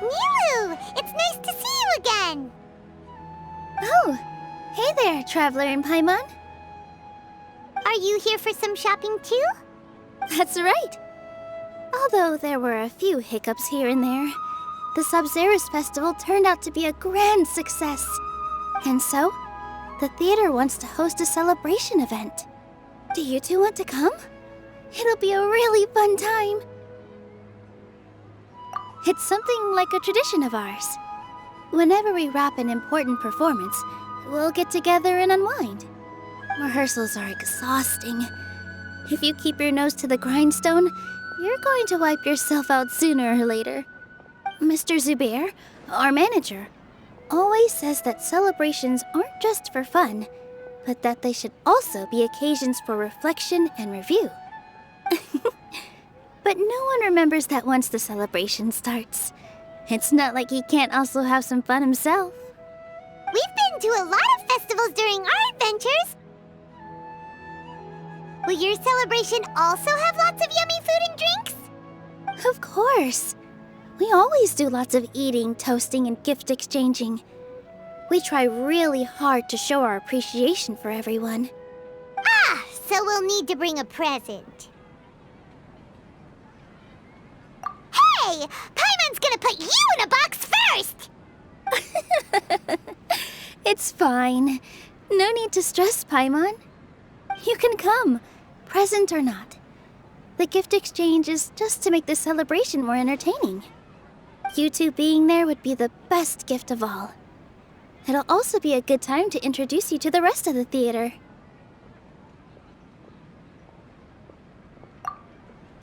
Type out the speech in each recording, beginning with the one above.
Nilu! It's nice to see you again! Oh, hey there, Traveler and Paimon. Are you here for some shopping too? That's right. Although there were a few hiccups here and there, the Sabzerus festival turned out to be a grand success. And so, the theater wants to host a celebration event. Do you two want to come? It'll be a really fun time. It's something like a tradition of ours. Whenever we wrap an important performance, we'll get together and unwind. Rehearsals are exhausting. If you keep your nose to the grindstone, you're going to wipe yourself out sooner or later. Mr. Zubair, our manager, always says that celebrations aren't just for fun, but that they should also be occasions for reflection and review. But no one remembers that once the celebration starts. It's not like he can't also have some fun himself. We've been to a lot of festivals during our adventures. Will your celebration also have lots of yummy food and drinks? Of course. We always do lots of eating, toasting, and gift exchanging. We try really hard to show our appreciation for everyone. Ah, so we'll need to bring a present. Hey! Paimon's gonna put you in a box first! It's fine. No need to stress, Paimon. You can come, present or not. The gift exchange is just to make the celebration more entertaining. You two being there would be the best gift of all. It'll also be a good time to introduce you to the rest of the theater.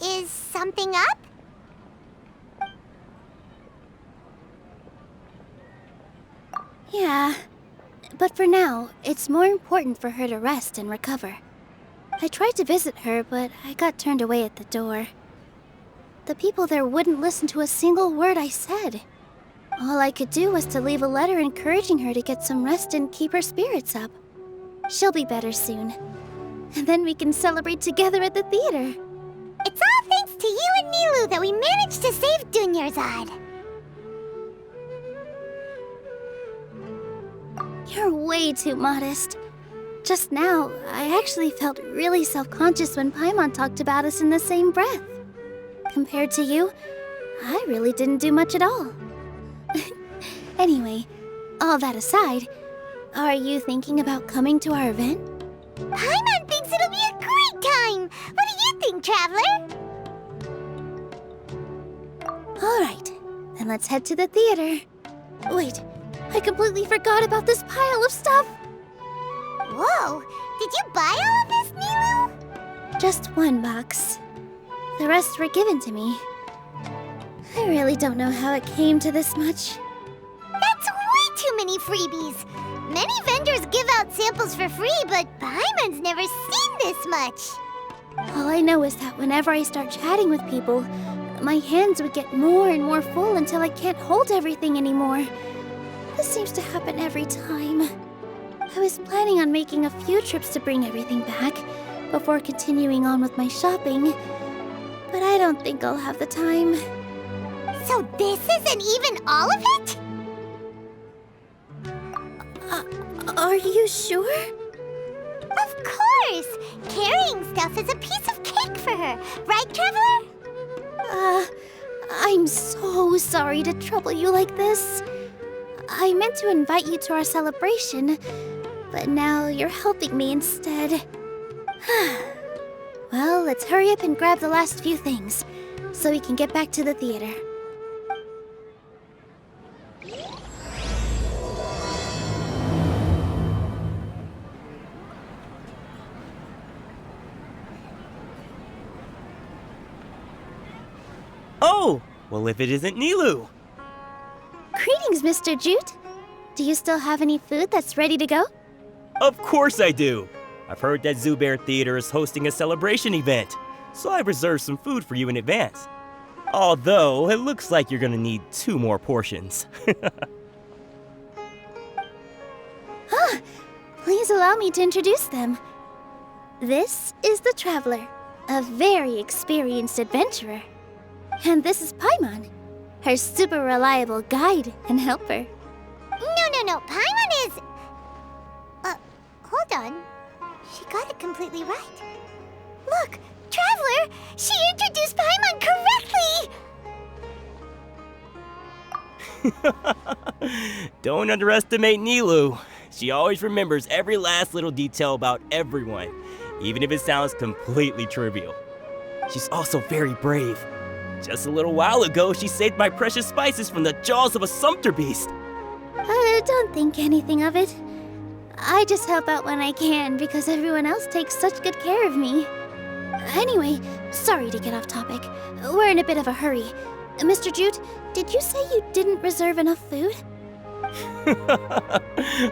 Is something up? Yeah, but for now, it's more important for her to rest and recover. I tried to visit her, but I got turned away at the door. The people there wouldn't listen to a single word I said. All I could do was to leave a letter encouraging her to get some rest and keep her spirits up. She'll be better soon. And then we can celebrate together at the theater. It's all thanks to you and Nilu that we managed to save Dunyarzad. You're way too modest. Just now, I actually felt really self-conscious when Paimon talked about us in the same breath. Compared to you, I really didn't do much at all. Anyway, all that aside, are you thinking about coming to our event? Paimon thinks it'll be a great time! What do you think, Traveler? Alright, then let's head to the theater. Wait, I completely forgot about this pile of stuff! Whoa! Did you buy all of this, Nilu? Just one box. The rest were given to me. I really don't know how it came to this much. That's way too many freebies! Many vendors give out samples for free, but Paimon's never seen this much! All I know is that whenever I start chatting with people, my hands would get more and more full until I can't hold everything anymore. This seems to happen every time. I was planning on making a few trips to bring everything back before continuing on with my shopping, but I don't think I'll have the time. So this isn't even all of it? Are you sure? Of course! Carrying stuff is a piece of cake for her, right, Traveler? I'm so sorry to trouble you like this. I meant to invite you to our celebration, but now you're helping me instead. Well, let's hurry up and grab the last few things, so we can get back to the theater. Oh! Well, if it isn't Nilu! Greetings, Mr. Jute. Do you still have any food that's ready to go? Of course I do! I've heard that Zubair Theater is hosting a celebration event, so I've reserved some food for you in advance. Although, it looks like you're gonna need 2 more portions. Please allow me to introduce them. This is the Traveler, a very experienced adventurer. And this is Paimon, her super reliable guide and helper. No. Paimon is... hold on. She got it completely right. Look, Traveler! She introduced Paimon correctly! Don't underestimate Nilou. She always remembers every last little detail about everyone, even if it sounds completely trivial. She's also very brave. Just a little while ago, she saved my precious spices from the jaws of a sumpter beast. Don't think anything of it. I just help out when I can because everyone else takes such good care of me. Anyway, sorry to get off topic. We're in a bit of a hurry. Mr. Jute, did you say you didn't reserve enough food?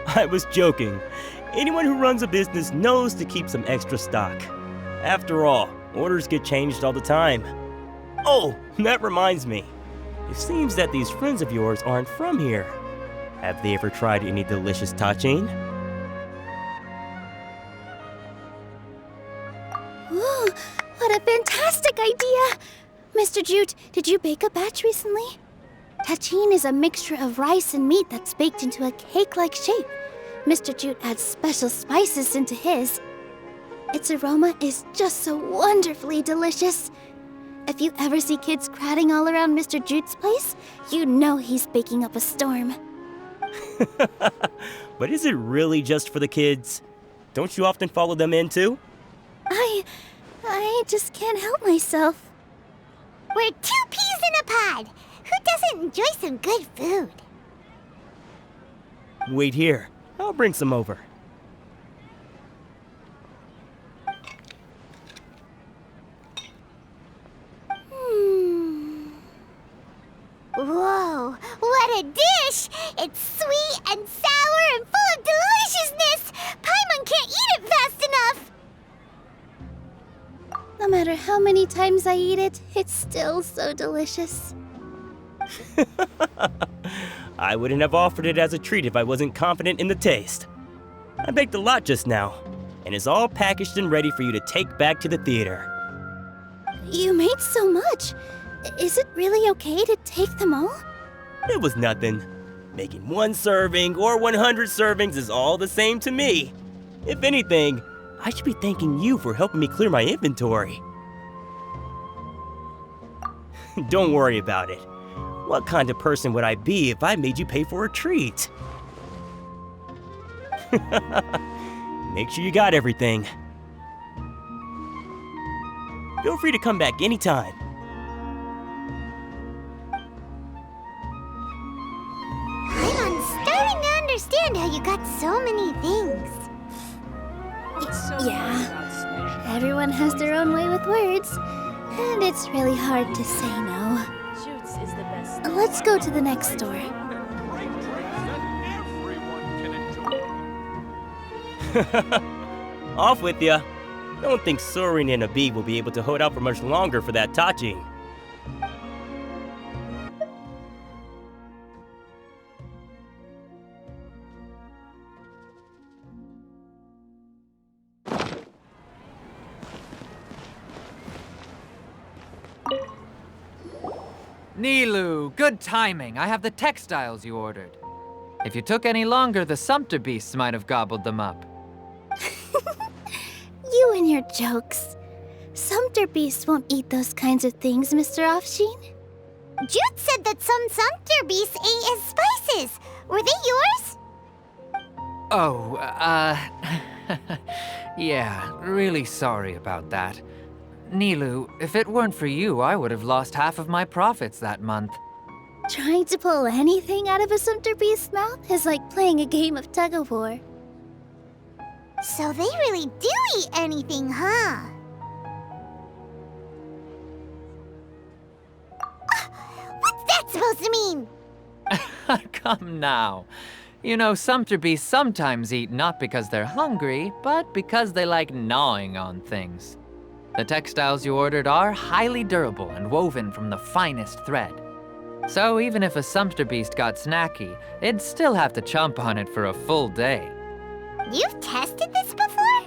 I was joking. Anyone who runs a business knows to keep some extra stock. After all, orders get changed all the time. Oh, that reminds me. It seems that these friends of yours aren't from here. Have they ever tried any delicious tachin? Ooh, what a fantastic idea! Mr. Jute, did you bake a batch recently? Tachin is a mixture of rice and meat that's baked into a cake-like shape. Mr. Jute adds special spices into his. Its aroma is just so wonderfully delicious. If you ever see kids crowding all around Mr. Jute's place, you know he's baking up a storm. But is it really just for the kids? Don't you often follow them in too? I just can't help myself. We're 2 peas in a pod! Who doesn't enjoy some good food? Wait here. I'll bring some over. Whoa, what a dish! It's sweet and sour and full of deliciousness! Paimon can't eat it fast enough! No matter how many times I eat it, it's still so delicious. I wouldn't have offered it as a treat if I wasn't confident in the taste. I baked a lot just now, and it's all packaged and ready for you to take back to the theater. You made so much. Is it really okay to take them all? It was nothing. Making 1 serving or 100 servings is all the same to me. If anything, I should be thanking you for helping me clear my inventory. Don't worry about it. What kind of person would I be if I made you pay for a treat? Make sure you got everything. Feel free to come back anytime. I'm starting to understand how you got so many things. Yeah, everyone has their own way with words, and it's really hard to say no. Let's go to the next store. Off with ya. Don't think Soren and Abib will be able to hold out for much longer for that tachin. Nilou, good timing. I have the textiles you ordered. If you took any longer, the sumpter beasts might have gobbled them up. You and your jokes. Sumpter beasts won't eat those kinds of things, Mr. Offsheen. Jute said that some sumpter beasts ate his spices. Were they yours? Oh, yeah, really sorry about that. Nilou, if it weren't for you, I would have lost half of my profits that month. Trying to pull anything out of a sumpter beast's mouth is like playing a game of tug-of-war. So they really do eat anything, huh? What's that supposed to mean? Come now. You know, sumpter beasts sometimes eat not because they're hungry, but because they like gnawing on things. The textiles you ordered are highly durable and woven from the finest thread. So even if a sumpter beast got snacky, it'd still have to chomp on it for a full day. You've tested this before?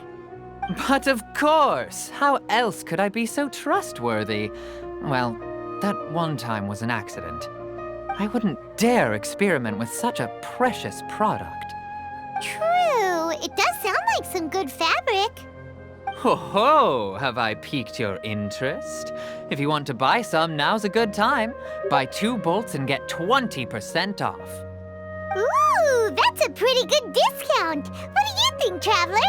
But of course! How else could I be so trustworthy? Well, that one time was an accident. I wouldn't dare experiment with such a precious product. True, it does sound like some good fabric. Ho ho! Have I piqued your interest? If you want to buy some, now's a good time. Buy 2 bolts and get 20% off. Ooh, that's a pretty good discount. What do you think, Traveler?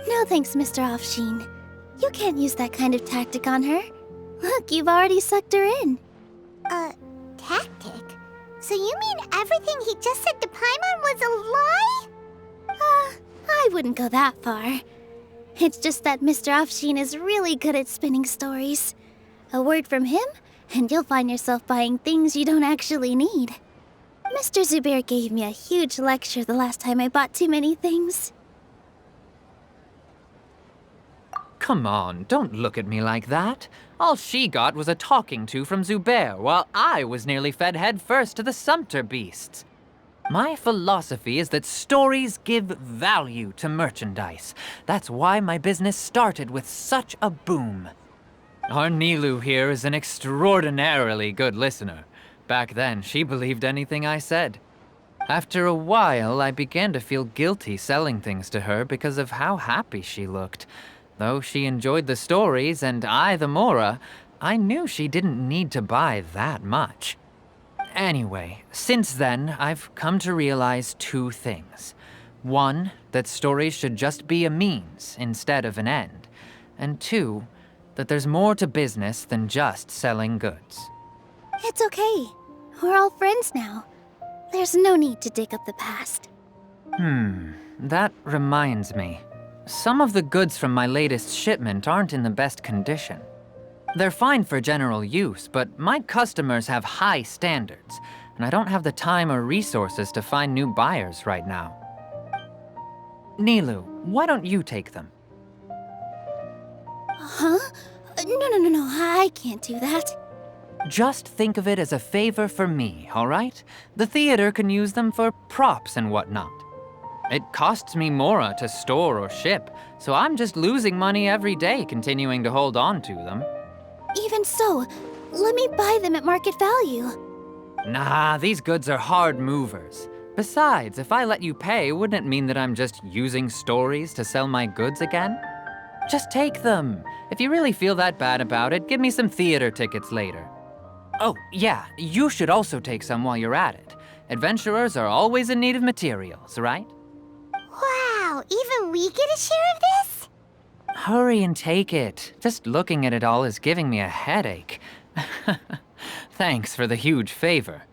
No thanks, Mr. Offsheen. You can't use that kind of tactic on her. Look, you've already sucked her in. Tactic? So you mean everything he just said to Paimon was a lie? I wouldn't go that far. It's just that Mr. Offsheen is really good at spinning stories. A word from him, and you'll find yourself buying things you don't actually need. Mr. Zubair gave me a huge lecture the last time I bought too many things. Come on, don't look at me like that. All she got was a talking to from Zubair, while I was nearly fed head first to the Sumpter beasts. My philosophy is that stories give value to merchandise. That's why my business started with such a boom. Our Nilou here is an extraordinarily good listener. Back then, she believed anything I said. After a while, I began to feel guilty selling things to her because of how happy she looked. Though she enjoyed the stories and I the Mora, I knew she didn't need to buy that much. Anyway, since then, I've come to realize 2 things. 1, that stories should just be a means instead of an end. And 2, that there's more to business than just selling goods. It's okay. We're all friends now. There's no need to dig up the past. That reminds me. Some of the goods from my latest shipment aren't in the best condition. They're fine for general use, but my customers have high standards, and I don't have the time or resources to find new buyers right now. Nilou, why don't you take them? Huh? No, I can't do that. Just think of it as a favor for me, all right? The theater can use them for props and whatnot. It costs me Mora to store or ship, so I'm just losing money every day continuing to hold on to them. Even so, let me buy them at market value. Nah, these goods are hard movers. Besides, if I let you pay, wouldn't it mean that I'm just using stories to sell my goods again? Just take them. If you really feel that bad about it, give me some theater tickets later. Oh, yeah, you should also take some while you're at it. Adventurers are always in need of materials, right? Wow, even we get a share of this? Hurry and take it. Just looking at it all is giving me a headache. Thanks for the huge favor.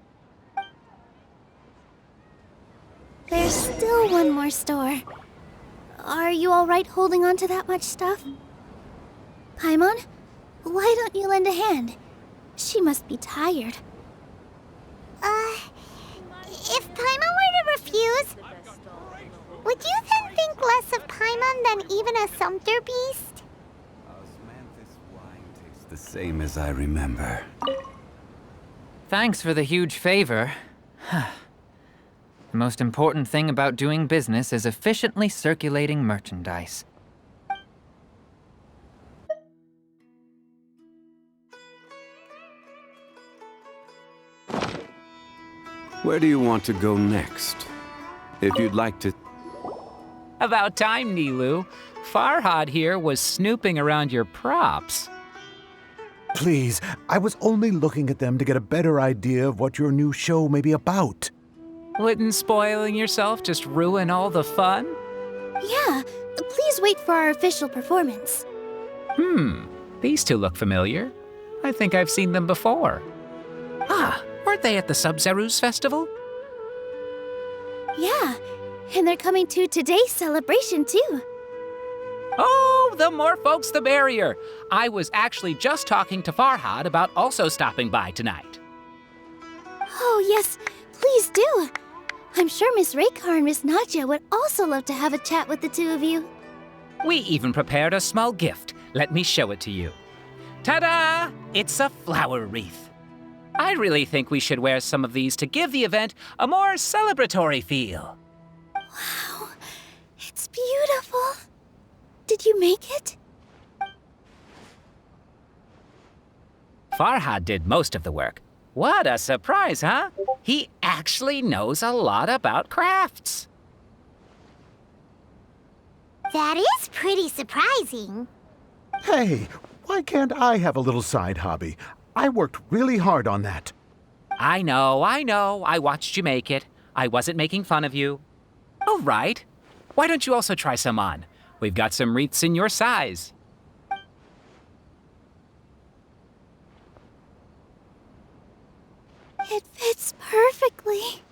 There's still one more store. Are you all right holding on to that much stuff? Paimon, why don't you lend a hand? She must be tired. If Paimon were to refuse, would you then think less of Paimon than even a Sumpter beast? Osmanthus wine tastes the same as I remember. Thanks for the huge favor. The most important thing about doing business is efficiently circulating merchandise. Where do you want to go next? If you'd like to... About time, Nilou. Farhad here was snooping around your props. Please, I was only looking at them to get a better idea of what your new show may be about. Wouldn't spoiling yourself just ruin all the fun? Yeah, please wait for our official performance. These 2 look familiar. I think I've seen them before. Ah, weren't they at the Sub-Zerus festival? Yeah, and they're coming to today's celebration too. Oh, the more folks the merrier. I was actually just talking to Farhad about also stopping by tonight. Oh yes, please do. I'm sure Miss Raykar and Miss Nadja would also love to have a chat with the 2 of you. We even prepared a small gift. Let me show it to you. Ta-da! It's a flower wreath. I really think we should wear some of these to give the event a more celebratory feel. Wow, it's beautiful. Did you make it? Farhad did most of the work. What a surprise, huh? He actually knows a lot about crafts. That is pretty surprising. Hey, why can't I have a little side hobby? I worked really hard on that. I know. I watched you make it. I wasn't making fun of you. All right. Why don't you also try some on? We've got some wreaths in your size. It fits perfectly.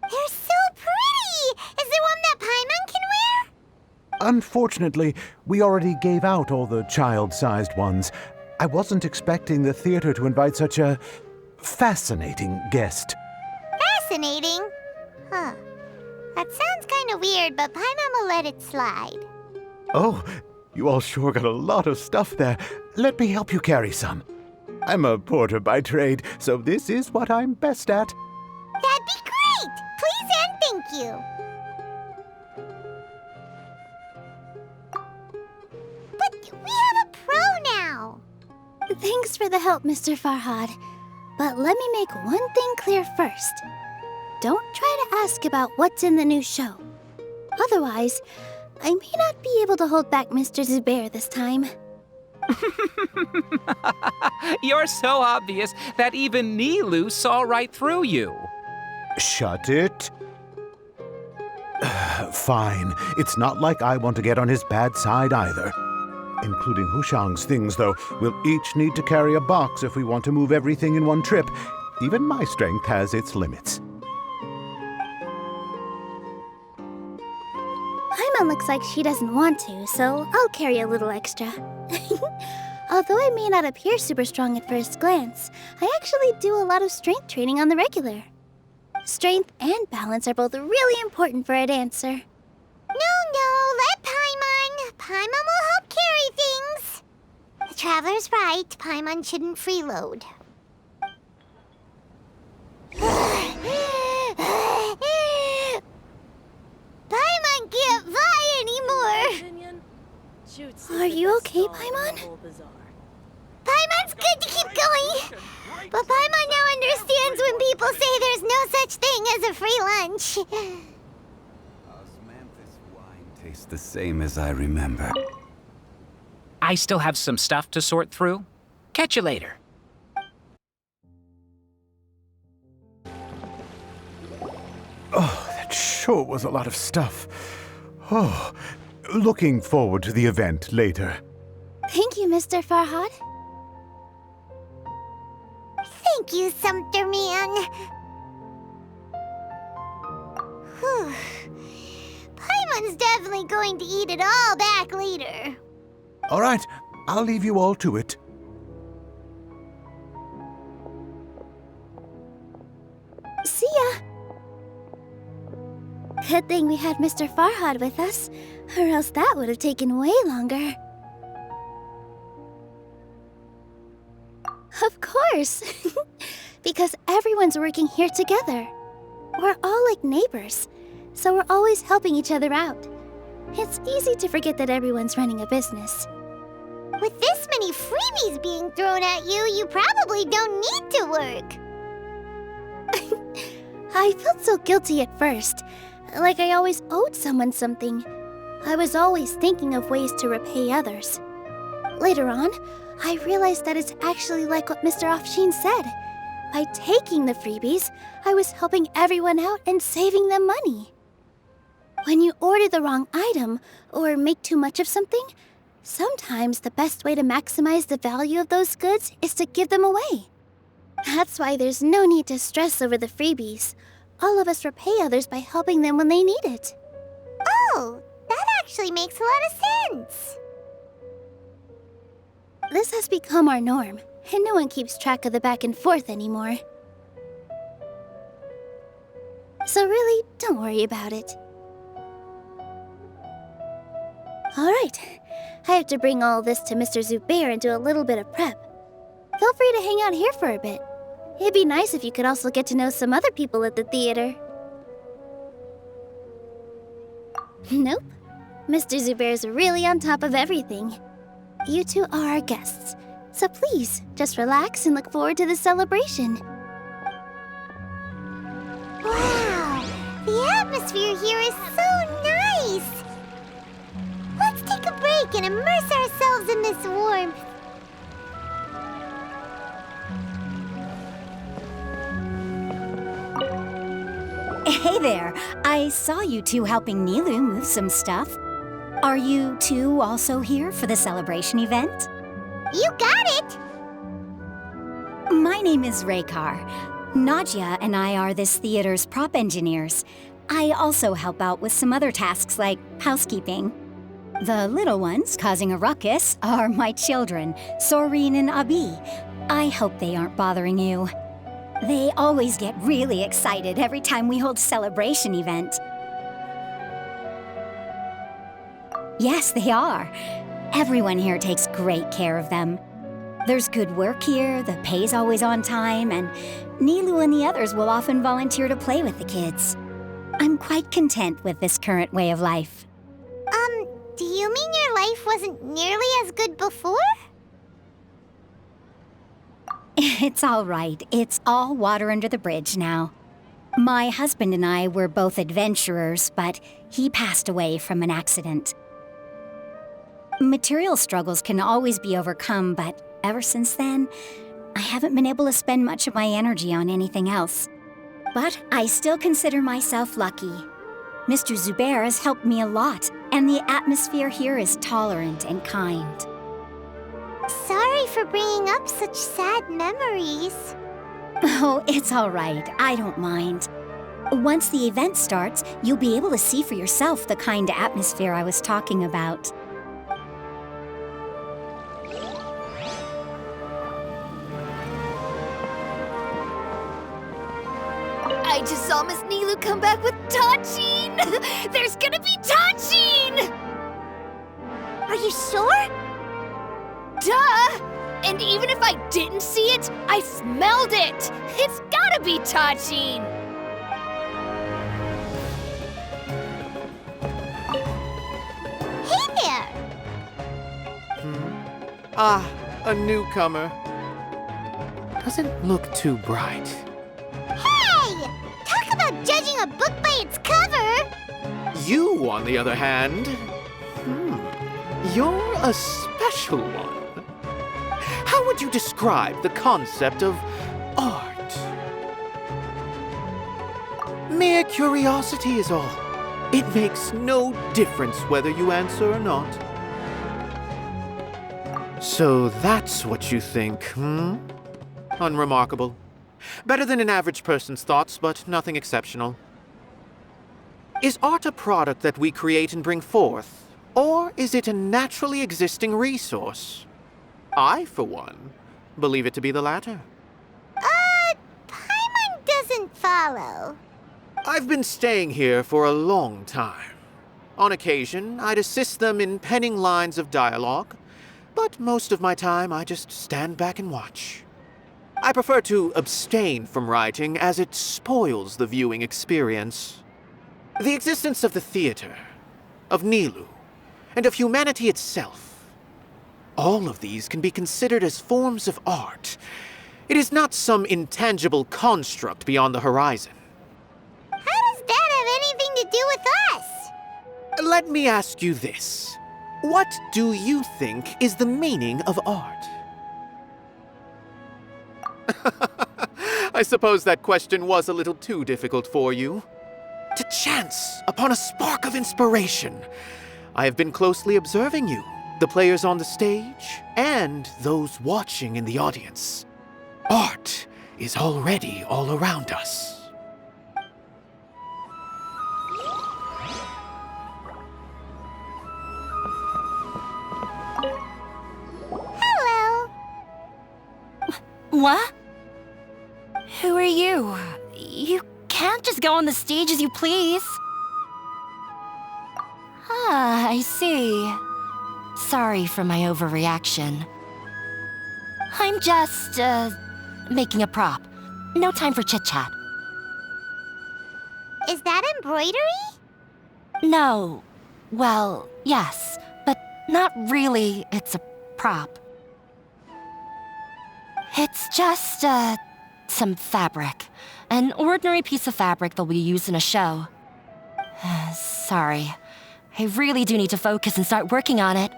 They're so pretty! Is there one that Paimon can wear? Unfortunately, we already gave out all the child-sized ones. I wasn't expecting the theater to invite such a fascinating guest. Fascinating? Huh. That sounds kind of weird, but Paimon will let it slide. Oh, you all sure got a lot of stuff there. Let me help you carry some. I'm a porter by trade, so this is what I'm best at. That'd be great! Please and thank you. But we have a pro now. Thanks for the help, Mr. Farhad. But let me make one thing clear first. Don't try to ask about what's in the new show. Otherwise, I may not be able to hold back Mr. Zubair this time. You're so obvious that even Nilou saw right through you. Shut it. Fine. It's not like I want to get on his bad side either. Including Hushang's things, though, we'll each need to carry a box if we want to move everything in one trip. Even my strength has its limits. Paimon looks like she doesn't want to, so I'll carry a little extra. Although I may not appear super strong at first glance, I actually do a lot of strength training on the regular. Strength and balance are both really important for a dancer. No, let Paimon. Paimon will help carry things. The Traveler's right. Paimon shouldn't freeload. Paimon can't fly anymore. Are you okay, Paimon? Paimon's good to keep going. But Paimon now understands when people say there's no such thing as a free lunch. Osmanthus wine tastes the same as I remember. I still have some stuff to sort through. Catch you later. Oh, that sure was a lot of stuff. Oh, looking forward to the event later. Thank you, Mr. Farhad. Thank you, Sumpter Man. Whew. Paimon's definitely going to eat it all back later. All right, I'll leave you all to it. See ya! Good thing we had Mr. Farhad with us, or else that would have taken way longer. Of course! Because everyone's working here together. We're all like neighbors, so we're always helping each other out. It's easy to forget that everyone's running a business. With this many freebies being thrown at you, you probably don't need to work. I felt so guilty at first, like I always owed someone something. I was always thinking of ways to repay others. Later on, I realized that it's actually like what Mr. Afshin said. By taking the freebies, I was helping everyone out and saving them money. When you order the wrong item or make too much of something, sometimes the best way to maximize the value of those goods is to give them away. That's why there's no need to stress over the freebies. All of us repay others by helping them when they need it. Oh, that actually makes a lot of sense. This has become our norm, and no one keeps track of the back and forth anymore. So really, don't worry about it. Alright, I have to bring all this to Mr. Zubair and do a little bit of prep. Feel free to hang out here for a bit. It'd be nice if you could also get to know some other people at the theater. Nope. Mr. Zubair's really on top of everything. You two are our guests. So please, just relax and look forward to the celebration. Wow, the atmosphere here is so nice. Let's take a break and immerse ourselves in this warmth. Hey there, I saw you two helping Nilou move some stuff. Are you two also here for the celebration event? You got it! My name is Raykar. Nadia and I are this theater's prop engineers. I also help out with some other tasks like housekeeping. The little ones causing a ruckus are my children, Soreen and Abi. I hope they aren't bothering you. They always get really excited every time we hold a celebration event. Yes, they are. Everyone here takes great care of them. There's good work here, the pay's always on time, and Nilou and the others will often volunteer to play with the kids. I'm quite content with this current way of life. Do you mean your life wasn't nearly as good before? It's all right. It's all water under the bridge now. My husband and I were both adventurers, but he passed away from an accident. Material struggles can always be overcome, but ever since then, I haven't been able to spend much of my energy on anything else. But I still consider myself lucky. Mr. Zubair has helped me a lot, and the atmosphere here is tolerant and kind. Sorry for bringing up such sad memories. Oh, it's all right. I don't mind. Once the event starts, you'll be able to see for yourself the kind of atmosphere I was talking about. I just saw Miss Nilou come back with Tachin! There's gonna be Tachin! Are you sure? Duh! And even if I didn't see it, I smelled it! It's gotta be Tachin! Hey there! Ah, a newcomer. Doesn't look too bright. Hey! Talk about judging a book by its cover! You, on the other hand, you're a special one. How would you describe the concept of art? Mere curiosity is all. It makes no difference whether you answer or not. So that's what you think, Unremarkable. Better than an average person's thoughts, but nothing exceptional. Is art a product that we create and bring forth, or is it a naturally existing resource? I, for one, believe it to be the latter. Paimon doesn't follow. I've been staying here for a long time. On occasion, I'd assist them in penning lines of dialogue, but most of my time I just stand back and watch. I prefer to abstain from writing as it spoils the viewing experience. The existence of the theater, of Nilou, and of humanity itself, all of these can be considered as forms of art. It is not some intangible construct beyond the horizon. How does that have anything to do with us? Let me ask you this. What do you think is the meaning of art? I suppose that question was a little too difficult for you. To chance upon a spark of inspiration, I have been closely observing you, the players on the stage, and those watching in the audience. Art is already all around us. Hello. What? Who are you? You can't just go on the stage as you please. Ah, I see. Sorry for my overreaction. I'm just, making a prop. No time for chit-chat. Is that embroidery? No. Well, yes, but not really. It's a prop. It's just, some fabric. An ordinary piece of fabric that'll be used in a show. Sorry. I really do need to focus and start working on it.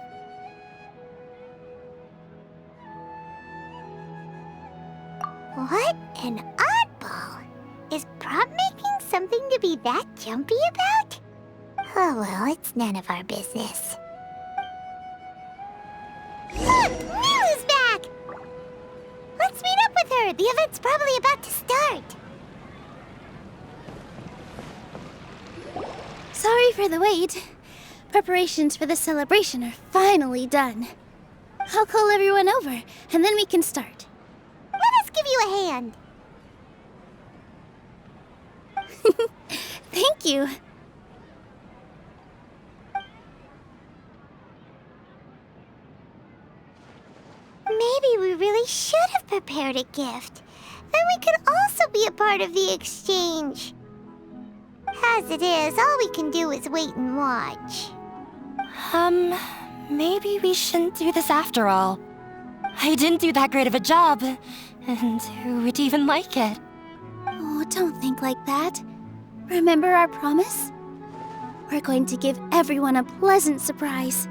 What an oddball! Is prop making something to be that jumpy about? Oh well, it's none of our business. Look! Nilu's back! Let's meet up with her! The event's probably about to start! Sorry for the wait. Preparations for the celebration are finally done. I'll call everyone over, and then we can start. Let us give you a hand! Thank you. Maybe we really should have prepared a gift. Then we could also be a part of the exchange. As it is, all we can do is wait and watch. Maybe we shouldn't do this after all. I didn't do that great of a job, and who would even like it? Oh, don't think like that. Remember our promise? We're going to give everyone a pleasant surprise.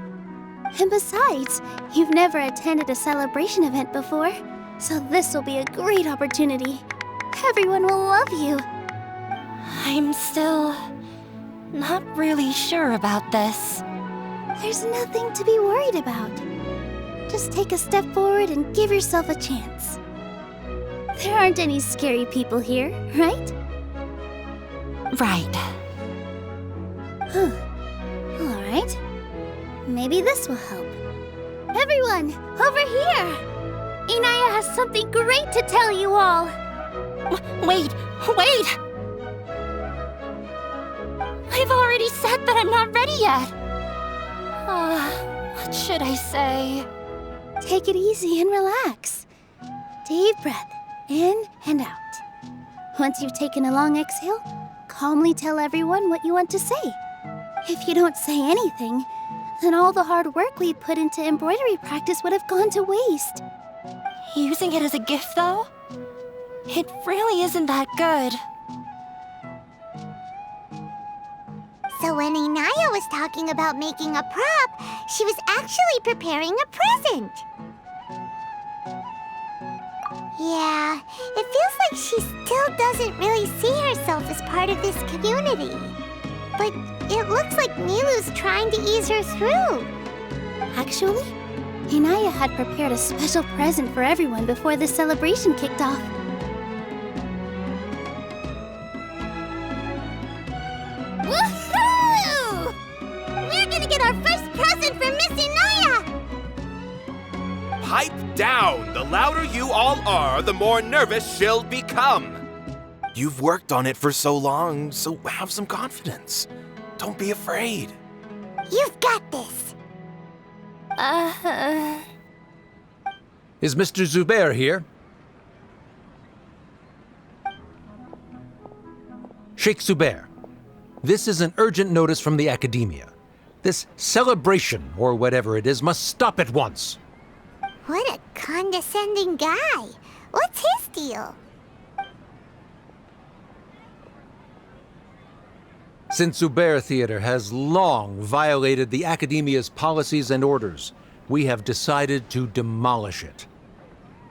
And besides, you've never attended a celebration event before, so this will be a great opportunity. Everyone will love you. I'm still not really sure about this. There's nothing to be worried about. Just take a step forward and give yourself a chance. There aren't any scary people here, right? Right. Huh. All right. Maybe this will help. Everyone, over here! Inaya has something great to tell you all. Wait! I've already said that I'm not ready yet. What should I say? Take it easy and relax. Deep breath, in and out. Once you've taken a long exhale, calmly tell everyone what you want to say. If you don't say anything, then all the hard work we put into embroidery practice would have gone to waste. Using it as a gift, though? It really isn't that good. So when Inaya was talking about making a prop, she was actually preparing a present. Yeah, it feels like she still doesn't really see herself as part of this community. But it looks like Nilu's trying to ease her through. Actually, Inaya had prepared a special present for everyone before the celebration kicked off. Woohoo! We're gonna get our first present from Miss Inaya! Pipe down! The louder you all are, the more nervous she'll become. You've worked on it for so long, so have some confidence. Don't be afraid. You've got this. Is Mr. Zubair here? Sheikh Zubair, this is an urgent notice from the academia. This celebration, or whatever it is, must stop at once. What a condescending guy. What's his deal? Since Zubair Theater has long violated the academia's policies and orders, we have decided to demolish it.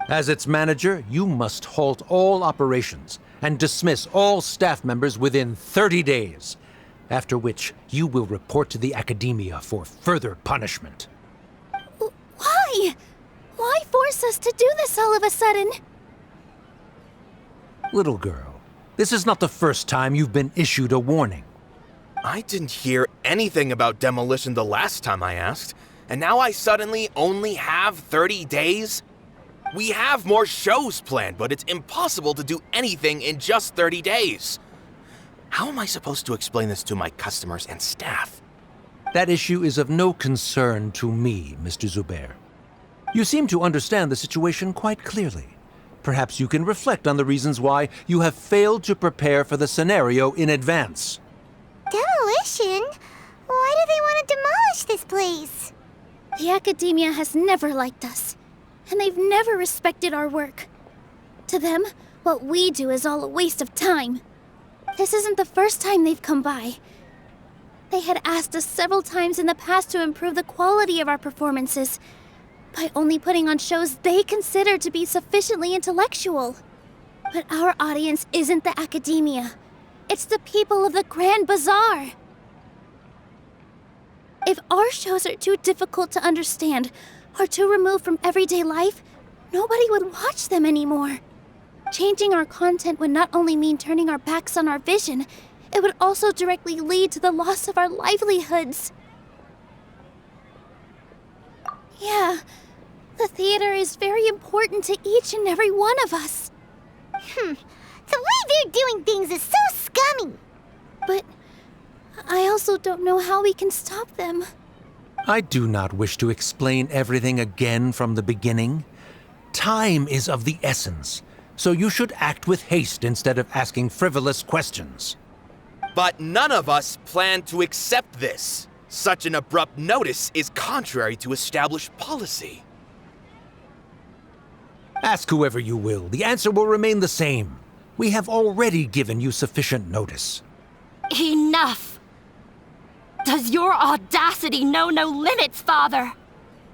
As its manager, you must halt all operations and dismiss all staff members within 30 days, after which you will report to the academia for further punishment. Why? Why force us to do this all of a sudden? Little girl, this is not the first time you've been issued a warning. I didn't hear anything about demolition the last time I asked, and now I suddenly only have 30 days? We have more shows planned, but it's impossible to do anything in just 30 days. How am I supposed to explain this to my customers and staff? That issue is of no concern to me, Mr. Zubair. You seem to understand the situation quite clearly. Perhaps you can reflect on the reasons why you have failed to prepare for the scenario in advance. Demolition? Why do they want to demolish this place? The academia has never liked us. and they've never respected our work. To them, what we do is all a waste of time. This isn't the first time they've come by. They had asked us several times in the past to improve the quality of our performances by only putting on shows they consider to be sufficiently intellectual. But our audience isn't the academia. It's the people of the Grand Bazaar. If our shows are too difficult to understand or too removed from everyday life, nobody would watch them anymore. Changing our content would not only mean turning our backs on our vision, it would also directly lead to the loss of our livelihoods. Yeah, the theater is very important to each and every one of us. The way they're doing things is so scummy. But I also don't know how we can stop them. I do not wish to explain everything again from the beginning. Time is of the essence, so you should act with haste instead of asking frivolous questions. But none of us plan to accept this. Such an abrupt notice is contrary to established policy. Ask whoever you will. The answer will remain the same. We have already given you sufficient notice. Enough! Does your audacity know no limits, Father?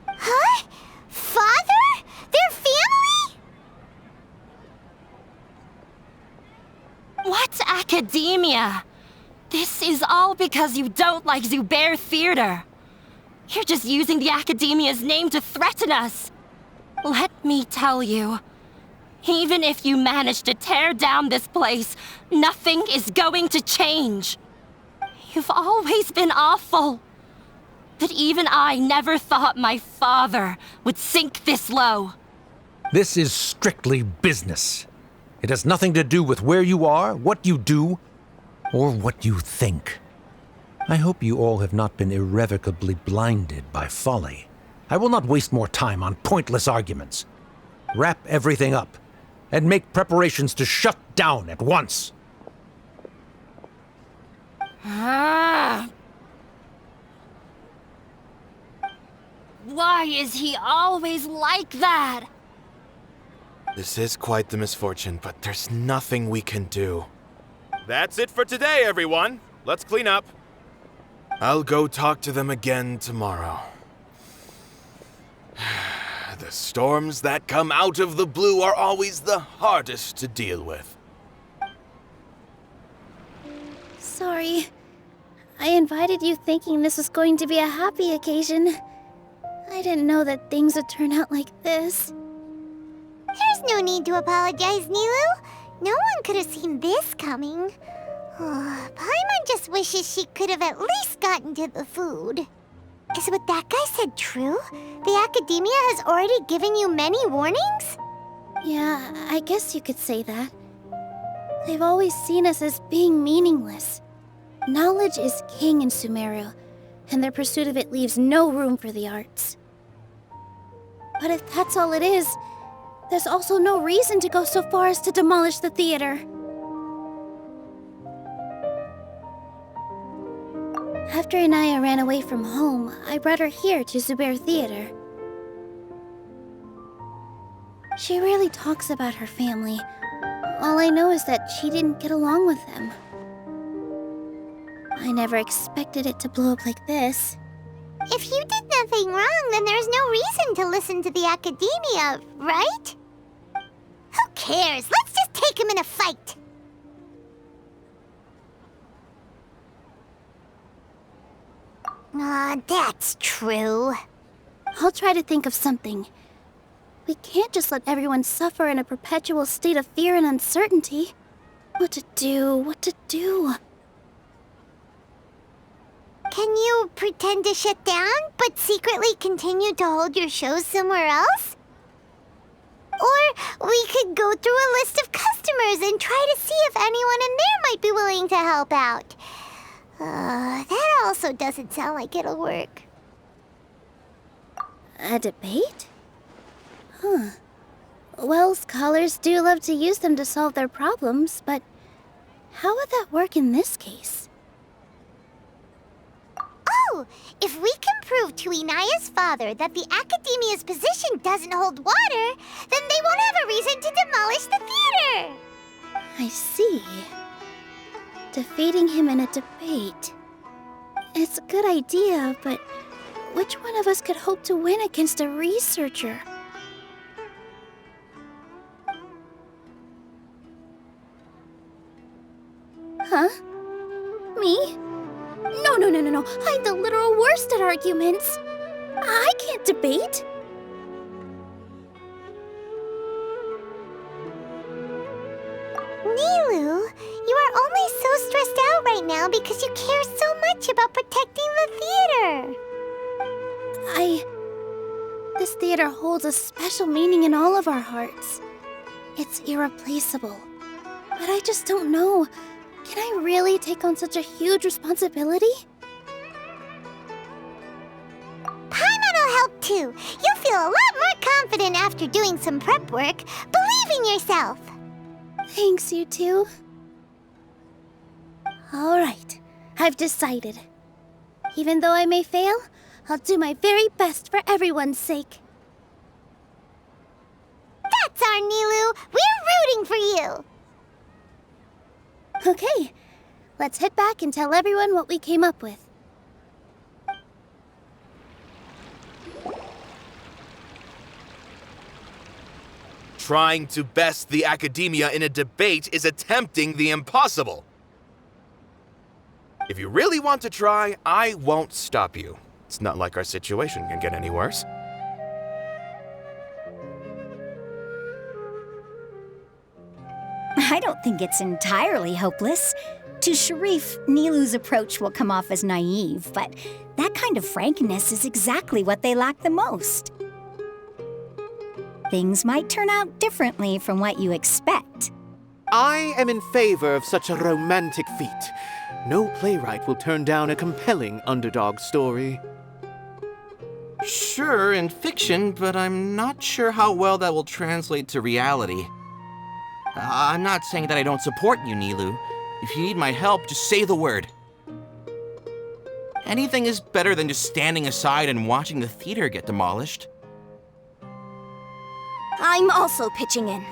Huh? Father? Their family? What academia? This is all because you don't like Zubair Theater. You're just using the academia's name to threaten us. Let me tell you, even if you manage to tear down this place, nothing is going to change. You've always been awful. But even I never thought my father would sink this low. This is strictly business. It has nothing to do with where you are, what you do, or what you think. I hope you all have not been irrevocably blinded by folly. I will not waste more time on pointless arguments. Wrap everything up, and make preparations to shut down at once. Why is he always like that? This is quite the misfortune, but there's nothing we can do. That's it for today, everyone. Let's clean up. I'll go talk to them again tomorrow. The storms that come out of the blue are always the hardest to deal with. Sorry. I invited you thinking this was going to be a happy occasion. I didn't know that things would turn out like this. There's no need to apologize, Nilou. No one could have seen this coming. Paimon just wishes she could have at least gotten to the food. Is what that guy said true? The academia has already given you many warnings? Yeah, I guess you could say that. They've always seen us as being meaningless. Knowledge is king in Sumeru, and their pursuit of it leaves no room for the arts. But if that's all it is, there's also no reason to go so far as to demolish the theater. After Anaya ran away from home, I brought her here to Zubair Theater. She rarely talks about her family. All I know is that she didn't get along with them. I never expected it to blow up like this. If you did nothing wrong, then there's no reason to listen to the academia, right? Who cares? Let's just take him in a fight. That's true. I'll try to think of something. We can't just let everyone suffer in a perpetual state of fear and uncertainty. What to do? Can you pretend to shut down, but secretly continue to hold your shows somewhere else? Or we could go through a list of customers and try to see if anyone in there might be willing to help out. That also doesn't sound like it'll work. A debate? Huh. Well, scholars do love to use them to solve their problems, but how would that work in this case? Oh, true! If we can prove to Inaya's father that the Academia's position doesn't hold water, then they won't have a reason to demolish the theater! I see. Defeating him in a debate. It's a good idea, but which one of us could hope to win against a researcher? Huh? Me? No. I'm the literal worst at arguments. I can't debate. Nilou, you are only so stressed out right now because you care so much about protecting the theater. This theater holds a special meaning in all of our hearts. It's irreplaceable. But I just don't know. Can I really take on such a huge responsibility? Paimon will help too. You'll feel a lot more confident after doing some prep work. Believe in yourself. Thanks, you two. All right, I've decided. Even though I may fail, I'll do my very best for everyone's sake. That's our Nilou. We're rooting for you. Okay, let's head back and tell everyone what we came up with. Trying to best the Academia in a debate is attempting the impossible. If you really want to try, I won't stop you. It's not like our situation can get any worse. I don't think it's entirely hopeless. To Sharif, Nilou's approach will come off as naive, but that kind of frankness is exactly what they lack the most. Things might turn out differently from what you expect. I am in favor of such a romantic feat. No playwright will turn down a compelling underdog story. Sure, in fiction, but I'm not sure how well that will translate to reality. I'm not saying that I don't support you, Nilou. If you need my help, just say the word. Anything is better than just standing aside and watching the theater get demolished. I'm also pitching in.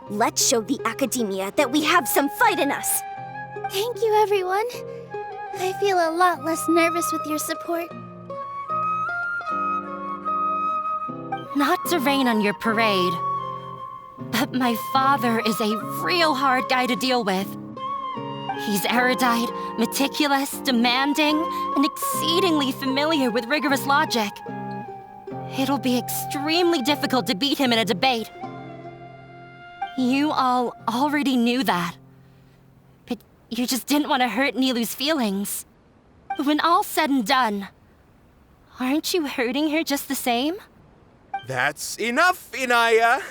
Let's show the Academia that we have some fight in us. Thank you, everyone. I feel a lot less nervous with your support. Not to rain on your parade, but my father is a real hard guy to deal with. He's erudite, meticulous, demanding, and exceedingly familiar with rigorous logic. It'll be extremely difficult to beat him in a debate. You all already knew that. But you just didn't want to hurt Nilou's feelings. When all's said and done, aren't you hurting her just the same? That's enough, Inaya!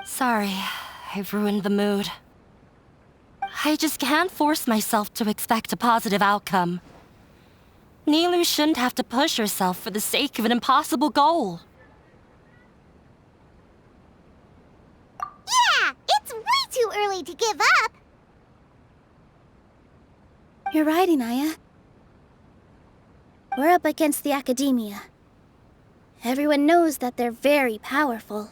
Sorry, I've ruined the mood. I just can't force myself to expect a positive outcome. Nilou shouldn't have to push herself for the sake of an impossible goal. Yeah, it's way too early to give up. You're right, Inaya. We're up against the Academia. Everyone knows that they're very powerful.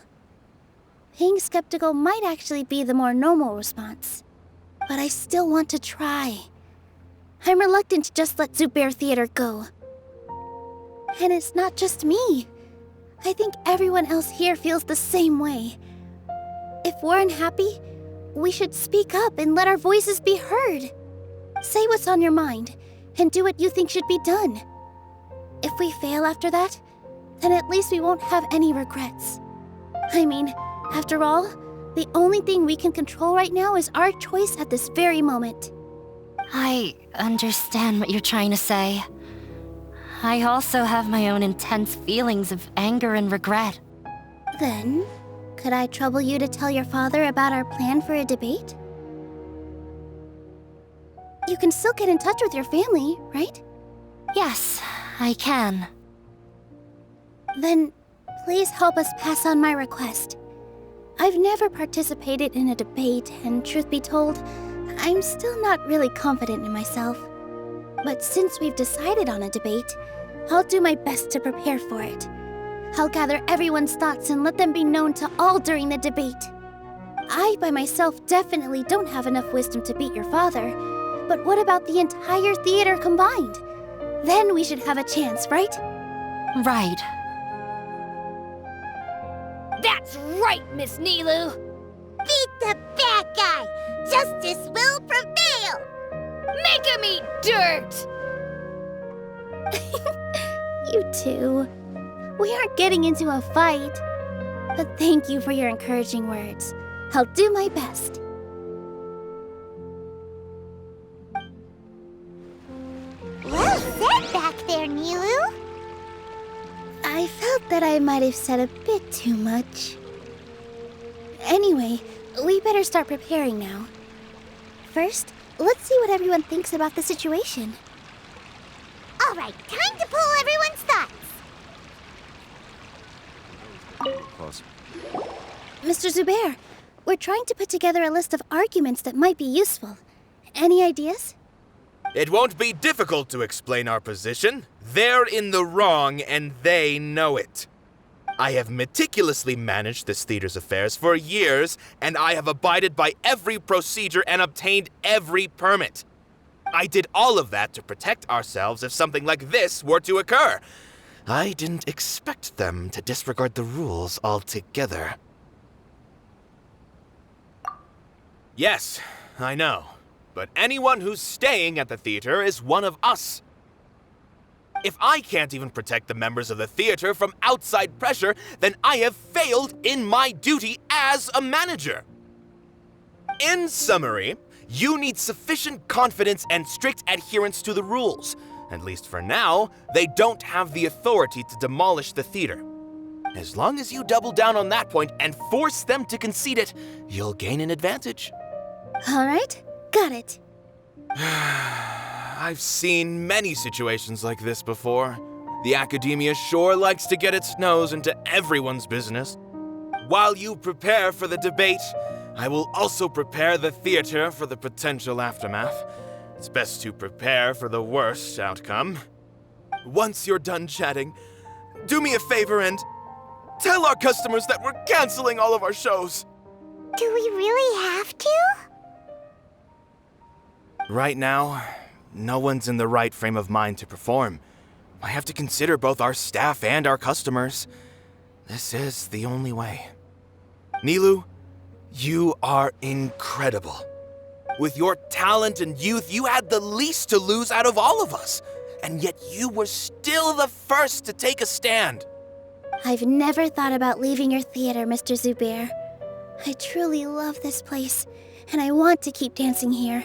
Being skeptical might actually be the more normal response. But I still want to try. I'm reluctant to just let Zubair Theater go. And it's not just me. I think everyone else here feels the same way. If we're unhappy, we should speak up and let our voices be heard. Say what's on your mind, and do what you think should be done. If we fail after that, then at least we won't have any regrets. I mean, after all, the only thing we can control right now is our choice at this very moment. I understand what you're trying to say. I also have my own intense feelings of anger and regret. Then, could I trouble you to tell your father about our plan for a debate? You can still get in touch with your family, right? Yes, I can. Then, please help us pass on my request. I've never participated in a debate, and truth be told, I'm still not really confident in myself. But since we've decided on a debate, I'll do my best to prepare for it. I'll gather everyone's thoughts and let them be known to all during the debate. I, by myself, definitely don't have enough wisdom to beat your father. But what about the entire theater combined? Then we should have a chance, right? Right. That's right, Miss Nilou! Beat the bad guy! Justice will prevail! Make him eat dirt! You two. We aren't getting into a fight. But thank you for your encouraging words. I'll do my best. Well said back there, Nilou. I felt that I might have said a bit too much. Anyway, we better start preparing now. First, let's see what everyone thinks about the situation. All right, time to pull everyone's thoughts. Mr. Zubair, we're trying to put together a list of arguments that might be useful. Any ideas? It won't be difficult to explain our position. They're in the wrong, and they know it. I have meticulously managed this theater's affairs for years, and I have abided by every procedure and obtained every permit. I did all of that to protect ourselves if something like this were to occur. I didn't expect them to disregard the rules altogether. Yes, I know. But anyone who's staying at the theater is one of us. If I can't even protect the members of the theater from outside pressure, then I have failed in my duty as a manager. In summary, you need sufficient confidence and strict adherence to the rules. At least for now, they don't have the authority to demolish the theater. As long as you double down on that point and force them to concede it, you'll gain an advantage. All right, got it. I've seen many situations like this before. The academia sure likes to get its nose into everyone's business. While you prepare for the debate, I will also prepare the theater for the potential aftermath. It's best to prepare for the worst outcome. Once you're done chatting, do me a favor and tell our customers that we're canceling all of our shows. Do we really have to? Right now, no one's in the right frame of mind to perform. I have to consider both our staff and our customers. This is the only way. Nilou, you are incredible. With your talent and youth, you had the least to lose out of all of us. And yet you were still the first to take a stand. I've never thought about leaving your theater, Mr. Zubair. I truly love this place, and I want to keep dancing here.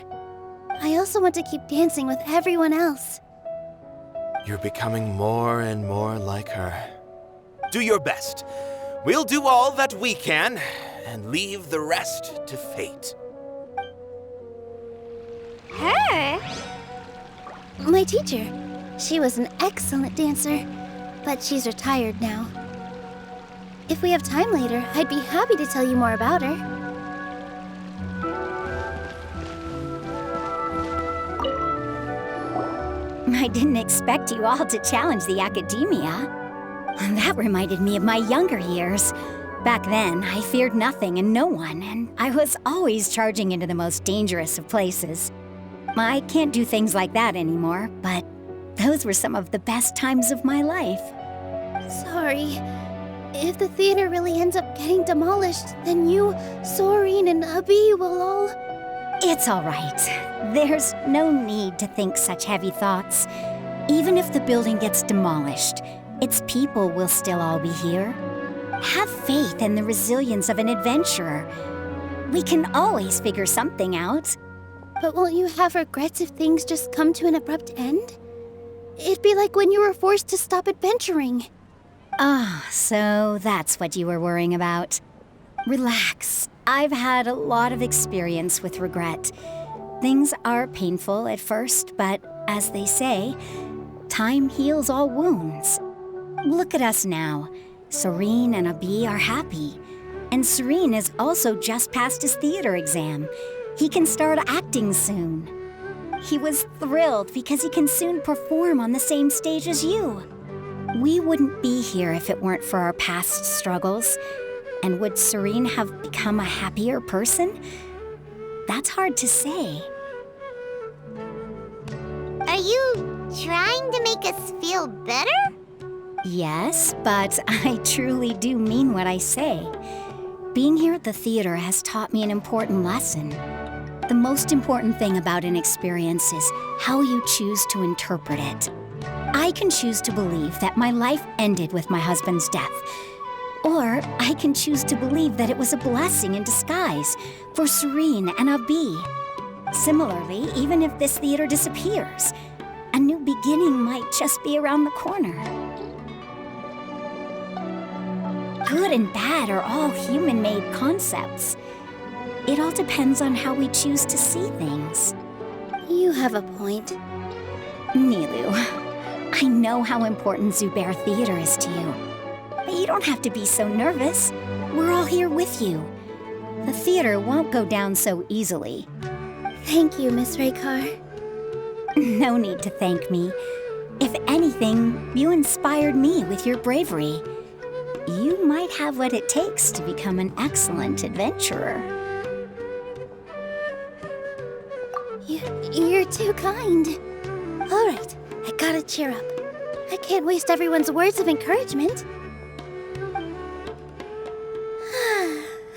I also want to keep dancing with everyone else. You're becoming more and more like her. Do your best. We'll do all that we can, and leave the rest to fate. Her? My teacher. She was an excellent dancer, but she's retired now. If we have time later, I'd be happy to tell you more about her. I didn't expect you all to challenge the academia. That reminded me of my younger years. Back then, I feared nothing and no one, and I was always charging into the most dangerous of places. I can't do things like that anymore, but those were some of the best times of my life. Sorry. If the theater really ends up getting demolished, then you, Soren, and Abi will all... It's all right. There's no need to think such heavy thoughts. Even if the building gets demolished, its people will still all be here. Have faith in the resilience of an adventurer. We can always figure something out. But won't you have regrets if things just come to an abrupt end? It'd be like when you were forced to stop adventuring. Ah, so that's what you were worrying about. Relax. I've had a lot of experience with regret. Things are painful at first, but as they say, time heals all wounds. Look at us now. Soren and Abi are happy. And Soren has also just passed his theater exam. He can start acting soon. He was thrilled because he can soon perform on the same stage as you. We wouldn't be here if it weren't for our past struggles. And would Serene have become a happier person? That's hard to say. Are you trying to make us feel better? Yes, but I truly do mean what I say. Being here at the theater has taught me an important lesson. The most important thing about an experience is how you choose to interpret it. I can choose to believe that my life ended with my husband's death. Or I can choose to believe that it was a blessing in disguise for Serene and Abi. Similarly, even if this theater disappears, a new beginning might just be around the corner. Good and bad are all human-made concepts. It all depends on how we choose to see things. You have a point. Nilou, I know how important Zubair Theater is to you. But you don't have to be so nervous. We're all here with you. The theater won't go down so easily. Thank you, Miss Raykar. No need to thank me. If anything, you inspired me with your bravery. You might have what it takes to become an excellent adventurer. You're too kind. All right, I gotta cheer up. I can't waste everyone's words of encouragement.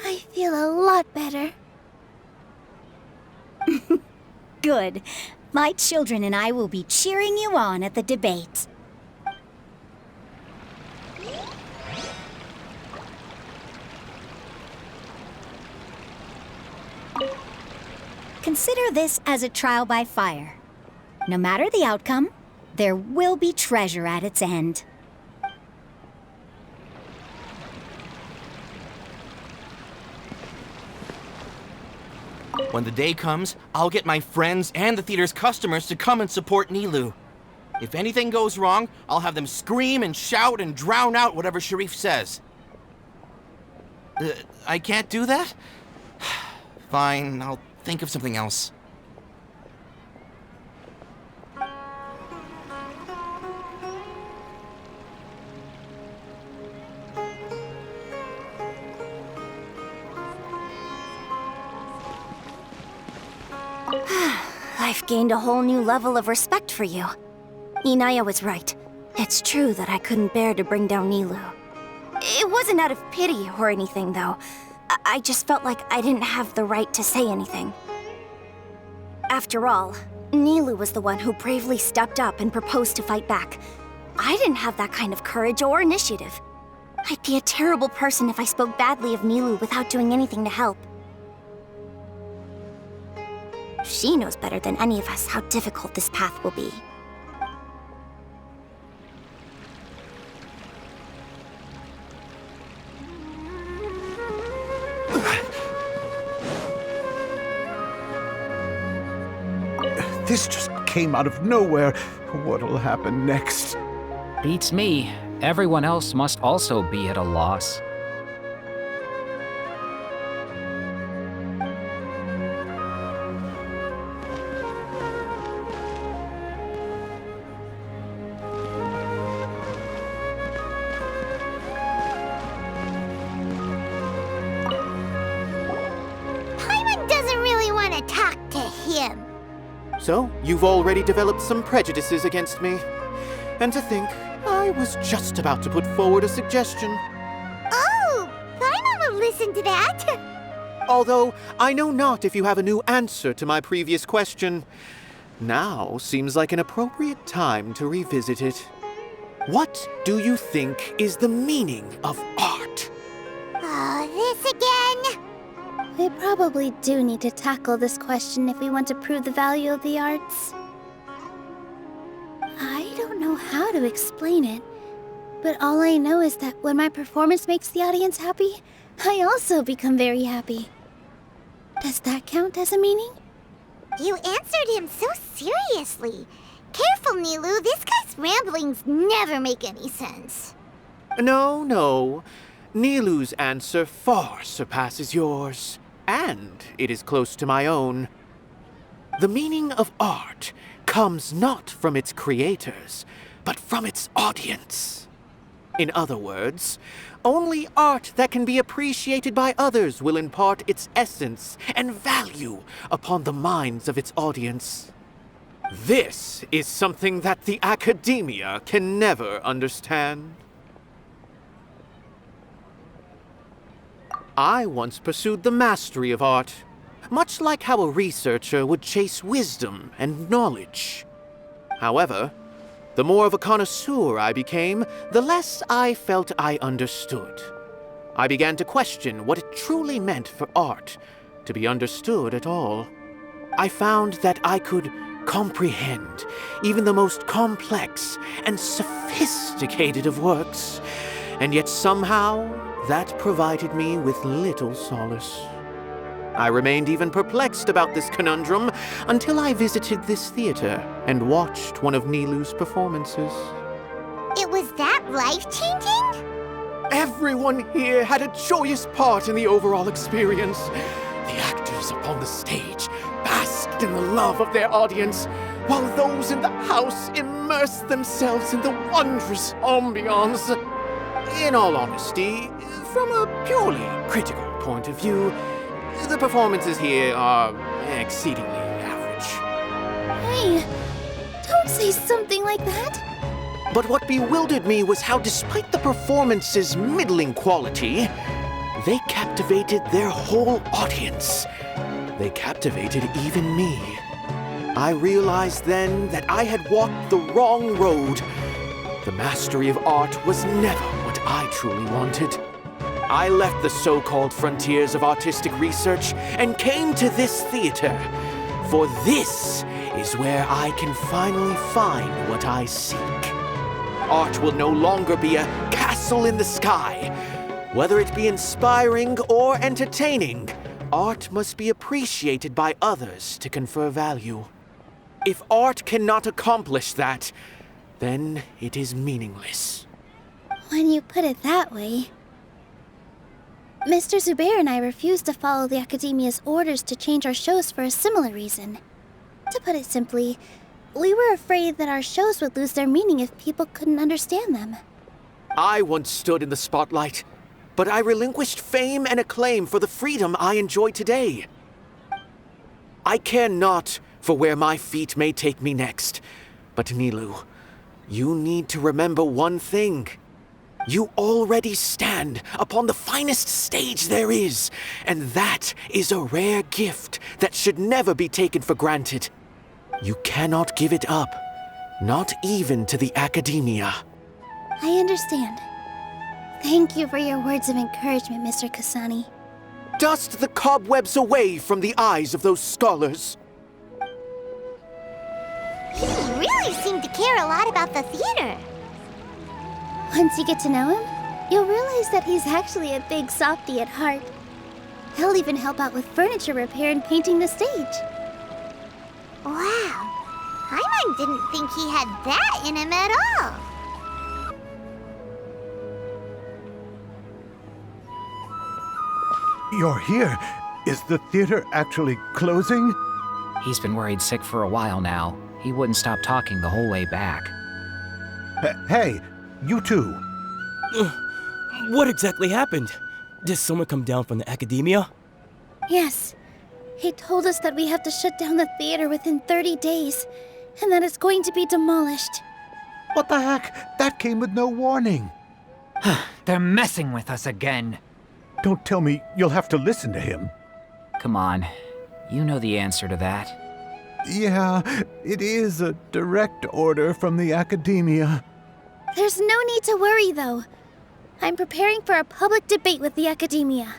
I feel a lot better. Good. My children and I will be cheering you on at the debate. Consider this as a trial by fire. No matter the outcome, there will be treasure at its end. When the day comes, I'll get my friends and the theater's customers to come and support Nilou. If anything goes wrong, I'll have them scream and shout and drown out whatever Sharif says. I can't do that? Fine, I'll think of something else. I've gained a whole new level of respect for you. Inaya was right. It's true that I couldn't bear to bring down Nilou. It wasn't out of pity or anything, though. I just felt like I didn't have the right to say anything. After all, Nilou was the one who bravely stepped up and proposed to fight back. I didn't have that kind of courage or initiative. I'd be a terrible person if I spoke badly of Nilou without doing anything to help. She knows better than any of us how difficult this path will be. This just came out of nowhere. What'll happen next? Beats me. Everyone else must also be at a loss. So, you've already developed some prejudices against me. And to think, I was just about to put forward a suggestion. Oh, Paimon will listen to that. Although, I know not if you have a new answer to my previous question. Now seems like an appropriate time to revisit it. What do you think is the meaning of art? Oh, this again? We probably do need to tackle this question if we want to prove the value of the arts. I don't know how to explain it, but all I know is that when my performance makes the audience happy, I also become very happy. Does that count as a meaning? You answered him so seriously. Careful, Nilou, this guy's ramblings never make any sense. No. Nilou's answer far surpasses yours. and it is close to my own. The meaning of art comes not from its creators, but from its audience. In other words, only art that can be appreciated by others will impart its essence and value upon the minds of its audience. This is something that the academia can never understand. I once pursued the mastery of art, much like how a researcher would chase wisdom and knowledge. However, the more of a connoisseur I became, the less I felt I understood. I began to question what it truly meant for art to be understood at all. I found that I could comprehend even the most complex and sophisticated of works, and yet somehow that provided me with little solace. I remained even perplexed about this conundrum until I visited this theater and watched one of Nilu's performances. It was that life-changing? Everyone here had a joyous part in the overall experience. The actors upon the stage basked in the love of their audience, while those in the house immersed themselves in the wondrous ambiance. In all honesty, from a purely critical point of view, the performances here are exceedingly average. Hey, don't say something like that. But what bewildered me was how, despite the performance's middling quality, they captivated their whole audience. They captivated even me. I realized then that I had walked the wrong road. The mastery of art was never what I truly wanted. I left the so-called frontiers of artistic research and came to this theater, for this is where I can finally find what I seek. Art will no longer be a castle in the sky. Whether it be inspiring or entertaining, art must be appreciated by others to confer value. If art cannot accomplish that, then it is meaningless. When you put it that way... Mr. Zubair and I refused to follow the Academia's orders to change our shows for a similar reason. To put it simply, we were afraid that our shows would lose their meaning if people couldn't understand them. I once stood in the spotlight, but I relinquished fame and acclaim for the freedom I enjoy today. I care not for where my feet may take me next, but Nilu, you need to remember one thing. You already stand upon the finest stage there is, and that is a rare gift that should never be taken for granted. You cannot give it up, not even to the academia. I understand. Thank you for your words of encouragement, Mr. Kasani. Dust the cobwebs away from the eyes of those scholars. He really seemed to care a lot about the theater. Once you get to know him, you'll realize that he's actually a big softie at heart. He'll even help out with furniture repair and painting the stage. Wow. Paimon didn't think he had that in him at all. You're here. Is the theater actually closing? He's been worried sick for a while now. He wouldn't stop talking the whole way back. Hey, you two. What exactly happened? Did someone come down from the academia? Yes. He told us that we have to shut down the theater within 30 days, and that it's going to be demolished. What the heck? That came with no warning. They're messing with us again. Don't tell me you'll have to listen to him. Come on. You know the answer to that. Yeah, it is a direct order from the academia. There's no need to worry, though. I'm preparing for a public debate with the academia.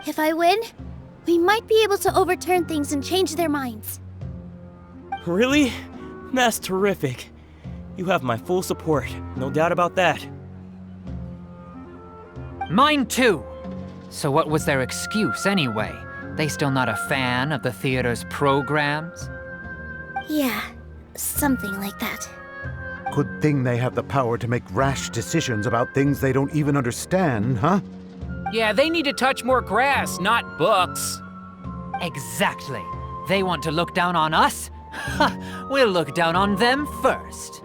If I win, we might be able to overturn things and change their minds. Really? That's terrific. You have my full support, no doubt about that. Mine too. So what was their excuse anyway? They still not a fan of the theater's programs? Yeah, something like that. Good thing they have the power to make rash decisions about things they don't even understand, huh? Yeah, they need to touch more grass, not books. Exactly. They want to look down on us? Ha! We'll look down on them first.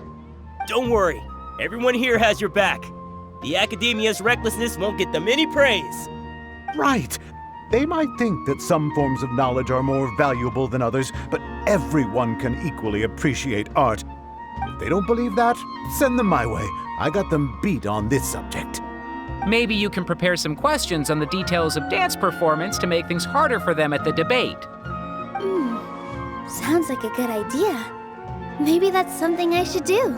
Don't worry, everyone here has your back. The Academia's recklessness won't get them any praise. Right. They might think that some forms of knowledge are more valuable than others, but everyone can equally appreciate art. If they don't believe that, send them my way. I got them beat on this subject. Maybe you can prepare some questions on the details of dance performance to make things harder for them at the debate. Sounds like a good idea. Maybe that's something I should do.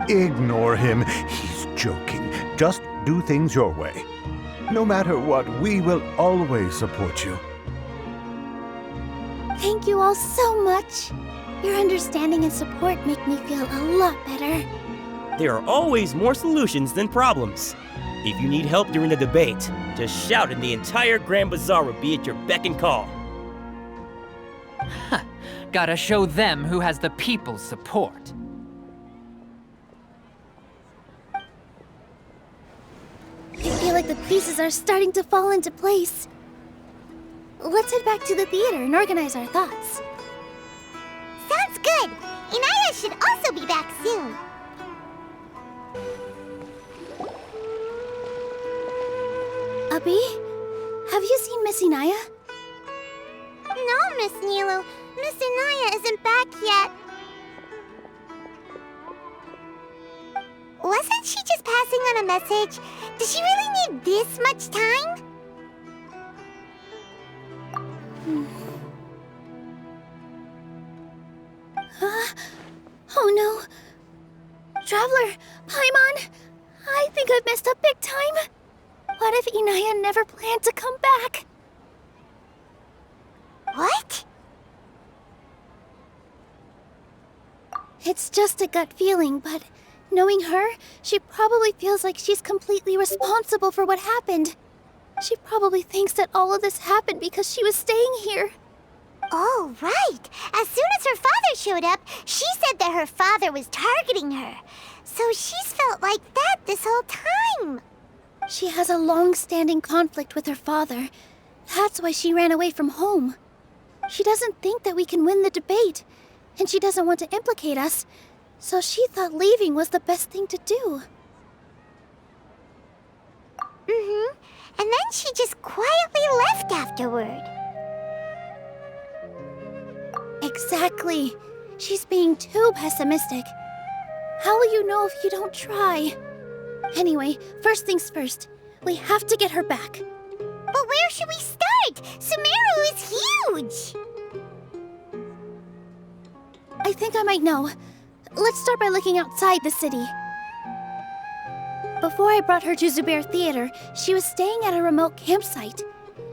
Ignore him. He's joking. Just do things your way. No matter what, we will always support you. Thank you all so much. Your understanding and support make me feel a lot better. There are always more solutions than problems. If you need help during the debate, just shout and the entire Grand Bazaar will be at your beck and call. Gotta show them who has the people's support. I feel like the pieces are starting to fall into place. Let's head back to the theater and organize our thoughts. Sounds good. Inaya should also be back soon. Abi, have you seen Miss Inaya? No, Miss Nilou. Miss Inaya isn't back yet. Wasn't she just passing on a message? Does she really need this much time? Oh no. Traveler, Paimon, I think I've messed up big time. What if Inaya never planned to come back? What? It's just a gut feeling, but knowing her, she probably feels like she's completely responsible for what happened. She probably thinks that all of this happened because she was staying here. Oh, right. As soon as her father showed up, she said that her father was targeting her. So she's felt like that this whole time. She has a long-standing conflict with her father. That's why she ran away from home. She doesn't think that we can win the debate, and she doesn't want to implicate us, so she thought leaving was the best thing to do. And then she just quietly left afterward. Exactly. She's being too pessimistic. How will you know if you don't try? Anyway, first things first. We have to get her back. But where should we start? Sumeru is huge! I think I might know. Let's start by looking outside the city. Before I brought her to Zubair Theater, she was staying at a remote campsite.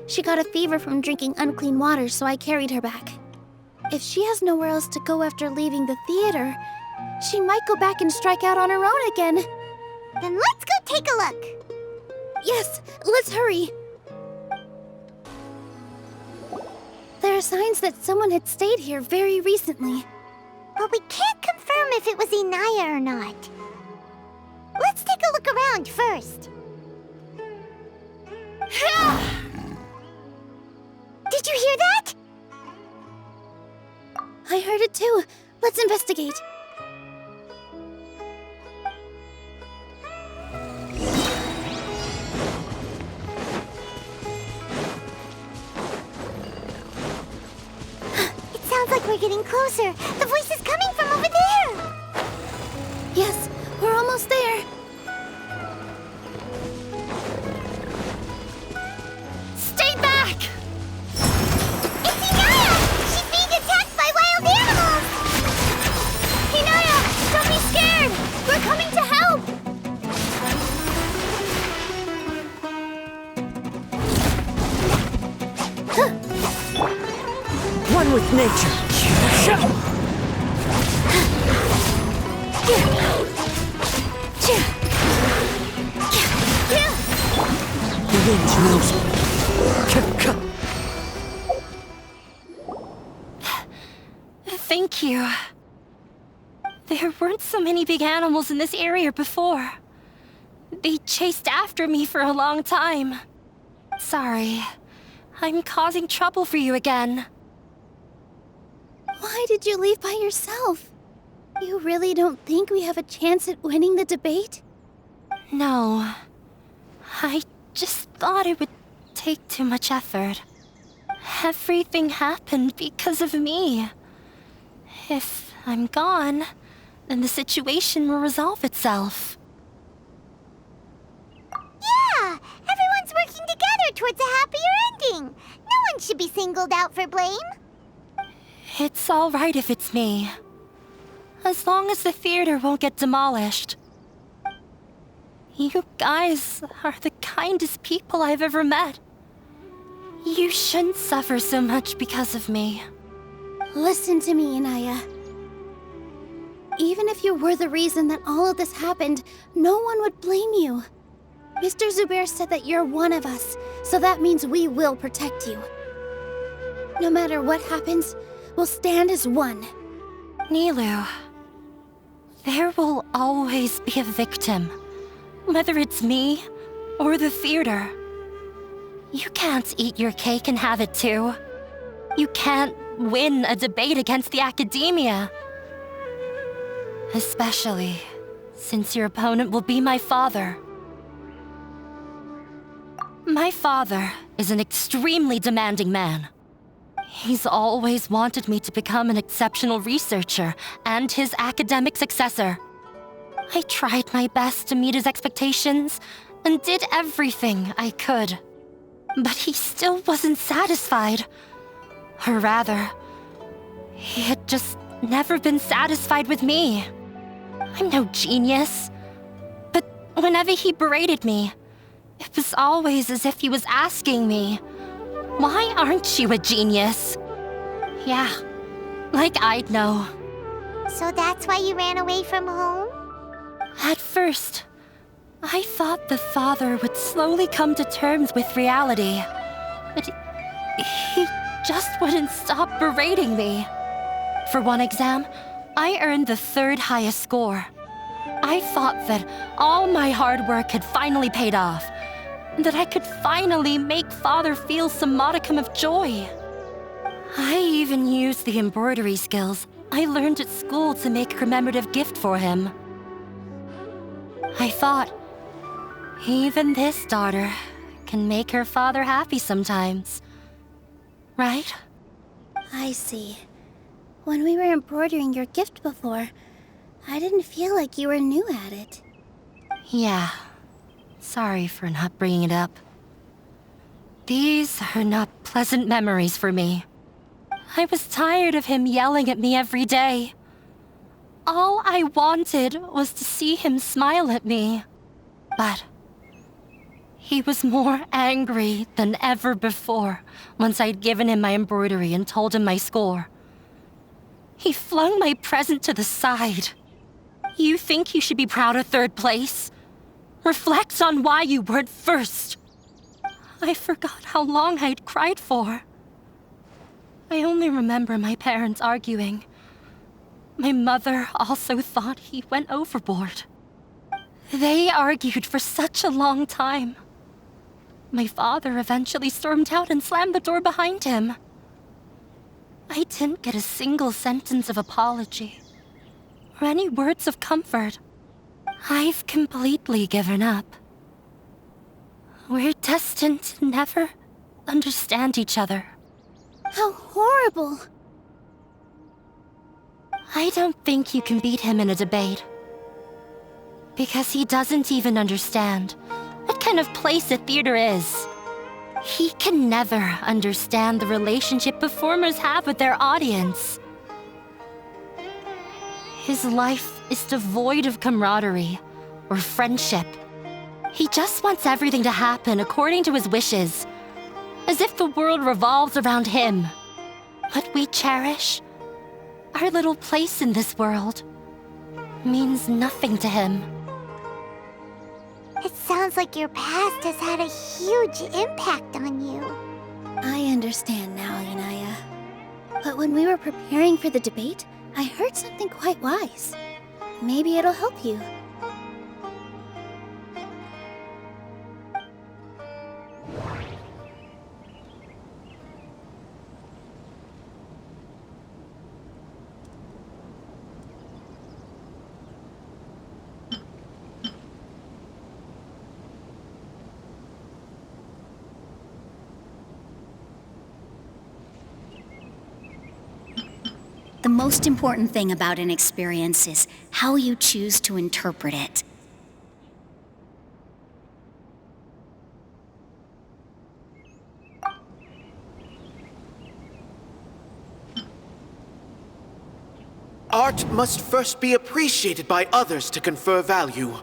She got a fever from drinking unclean water, so I carried her back. If she has nowhere else to go after leaving the theater, she might go back and strike out on her own again. Then let's go take a look. Yes, let's hurry. There are signs that someone had stayed here very recently. But we can't confirm if it was Inaya or not. Let's take a look around first. Did you hear that? I heard it too. Let's investigate. It sounds like we're getting closer. The voice is coming from over there. Yes, we're almost there. Stay back! It's Inaya! She's being attacked by wild animals! Inaya, don't be scared! We're coming to help! One with nature. The wind knows me. Thank you. There weren't so many big animals in this area before. They chased after me for a long time. Sorry. I'm causing trouble for you again. Why did you leave by yourself? You really don't think we have a chance at winning the debate? No. I just thought it would take too much effort. Everything happened because of me. If I'm gone, then the situation will resolve itself. Yeah! Everyone's working together towards a happier ending. No one should be singled out for blame. It's all right if it's me. As long as the theater won't get demolished. You guys are the kindest people I've ever met. You shouldn't suffer so much because of me. Listen to me, Inaya. Even if you were the reason that all of this happened, no one would blame you. Mr. Zubair said that you're one of us, so that means we will protect you. No matter what happens, we'll stand as one. Nilou, there will always be a victim. Whether it's me or the theater. You can't eat your cake and have it too. You can't win a debate against the academia. Especially since your opponent will be my father. My father is an extremely demanding man. He's always wanted me to become an exceptional researcher and his academic successor. I tried my best to meet his expectations and did everything I could. But he still wasn't satisfied. Or rather, he had just never been satisfied with me. I'm no genius. But whenever he berated me, it was always as if he was asking me, "Why aren't you a genius?" Yeah, like I'd know. So that's why you ran away from home? At first, I thought the father would slowly come to terms with reality. But he just wouldn't stop berating me. For one exam, I earned the 3rd highest score. I thought that all my hard work had finally paid off, that I could finally make father feel some modicum of joy. I even used the embroidery skills I learned at school to make a commemorative gift for him. I thought, even this daughter can make her father happy sometimes. Right? I see. When we were embroidering your gift before, I didn't feel like you were new at it. Yeah. Sorry for not bringing it up. These are not pleasant memories for me. I was tired of him yelling at me every day. All I wanted was to see him smile at me. But he was more angry than ever before once I'd given him my embroidery and told him my score. He flung my present to the side. You think you should be proud of 3rd place? Reflect on why you weren't 1st. I forgot how long I'd cried for. I only remember my parents arguing. My mother also thought he went overboard. They argued for such a long time. My father eventually stormed out and slammed the door behind him. I didn't get a single sentence of apology or any words of comfort. I've completely given up. We're destined to never understand each other. How horrible! I don't think you can beat him in a debate. Because he doesn't even understand what kind of place a theater is. He can never understand the relationship performers have with their audience. His life is devoid of camaraderie or friendship. He just wants everything to happen according to his wishes, as if the world revolves around him. What we cherish, our little place in this world, means nothing to him. It sounds like your past has had a huge impact on you. I understand now, Inaya. But when we were preparing for the debate, I heard something quite wise. Maybe it'll help you. most important thing about an experience is how you choose to interpret it. Art must first be appreciated by others to confer value.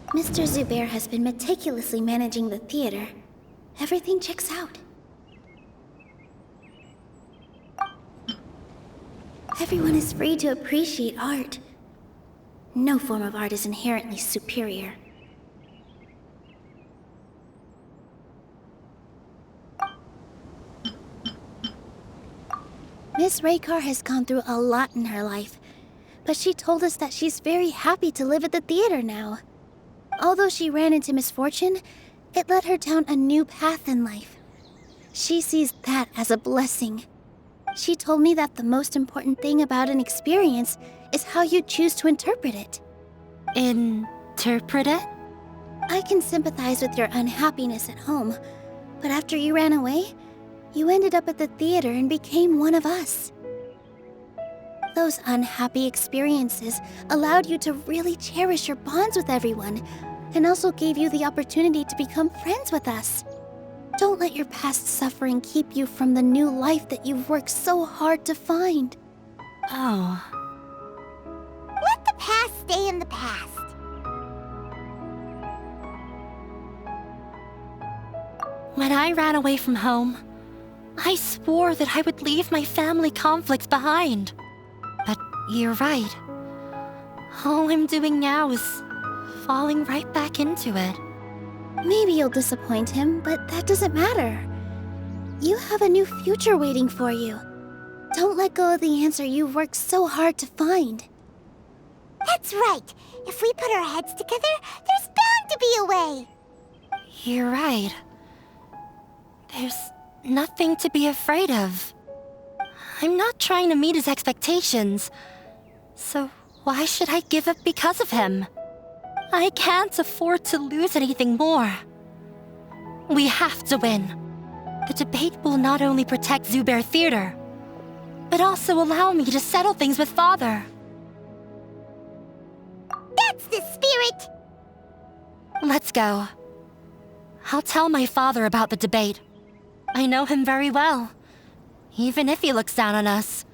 Mr. Zubair has been meticulously managing the theater. Everything checks out. Everyone is free to appreciate art. No form of art is inherently superior. Miss Raykar has gone through a lot in her life, but she told us that she's very happy to live at the theater now. Although she ran into misfortune, it led her down a new path in life. She sees that as a blessing. She told me that the most important thing about an experience is how you choose to interpret it. Interpret it? I can sympathize with your unhappiness at home, but after you ran away, you ended up at the theater and became one of us. Those unhappy experiences allowed you to really cherish your bonds with everyone, and also gave you the opportunity to become friends with us. Don't let your past suffering keep you from the new life that you've worked so hard to find. Oh. Let the past stay in the past. When I ran away from home, I swore that I would leave my family conflicts behind. But you're right. All I'm doing now is falling right back into it. Maybe you'll disappoint him, but that doesn't matter. You have a new future waiting for you. Don't let go of the answer you've worked so hard to find. That's right. If we put our heads together, there's bound to be a way. You're right. There's nothing to be afraid of. I'm not trying to meet his expectations, so why should I give up because of him? I can't afford to lose anything more. We have to win. The debate will not only protect Zubair Theater, but also allow me to settle things with Father. That's the spirit! Let's go. I'll tell my father about the debate. I know him very well. Even if he looks down on us,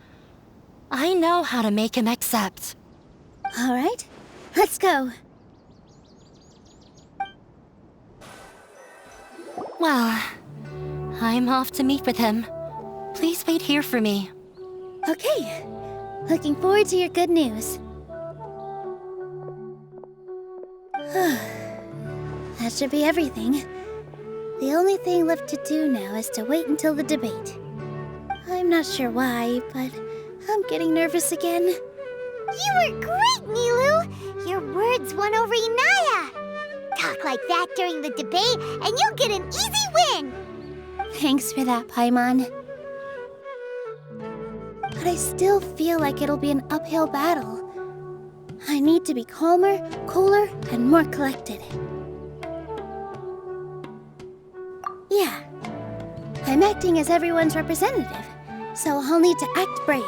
I know how to make him accept. All right, let's go. Well, I'm off to meet with him. Please wait here for me. Okay. Looking forward to your good news. That should be everything. The only thing left to do now is to wait until the debate. I'm not sure why, but I'm getting nervous again. You were great, Nilou! Your words won over Inaya! Talk like that during the debate, and you'll get an easy win! Thanks for that, Paimon. But I still feel like it'll be an uphill battle. I need to be calmer, cooler, and more collected. Yeah, I'm acting as everyone's representative, so I'll need to act brave,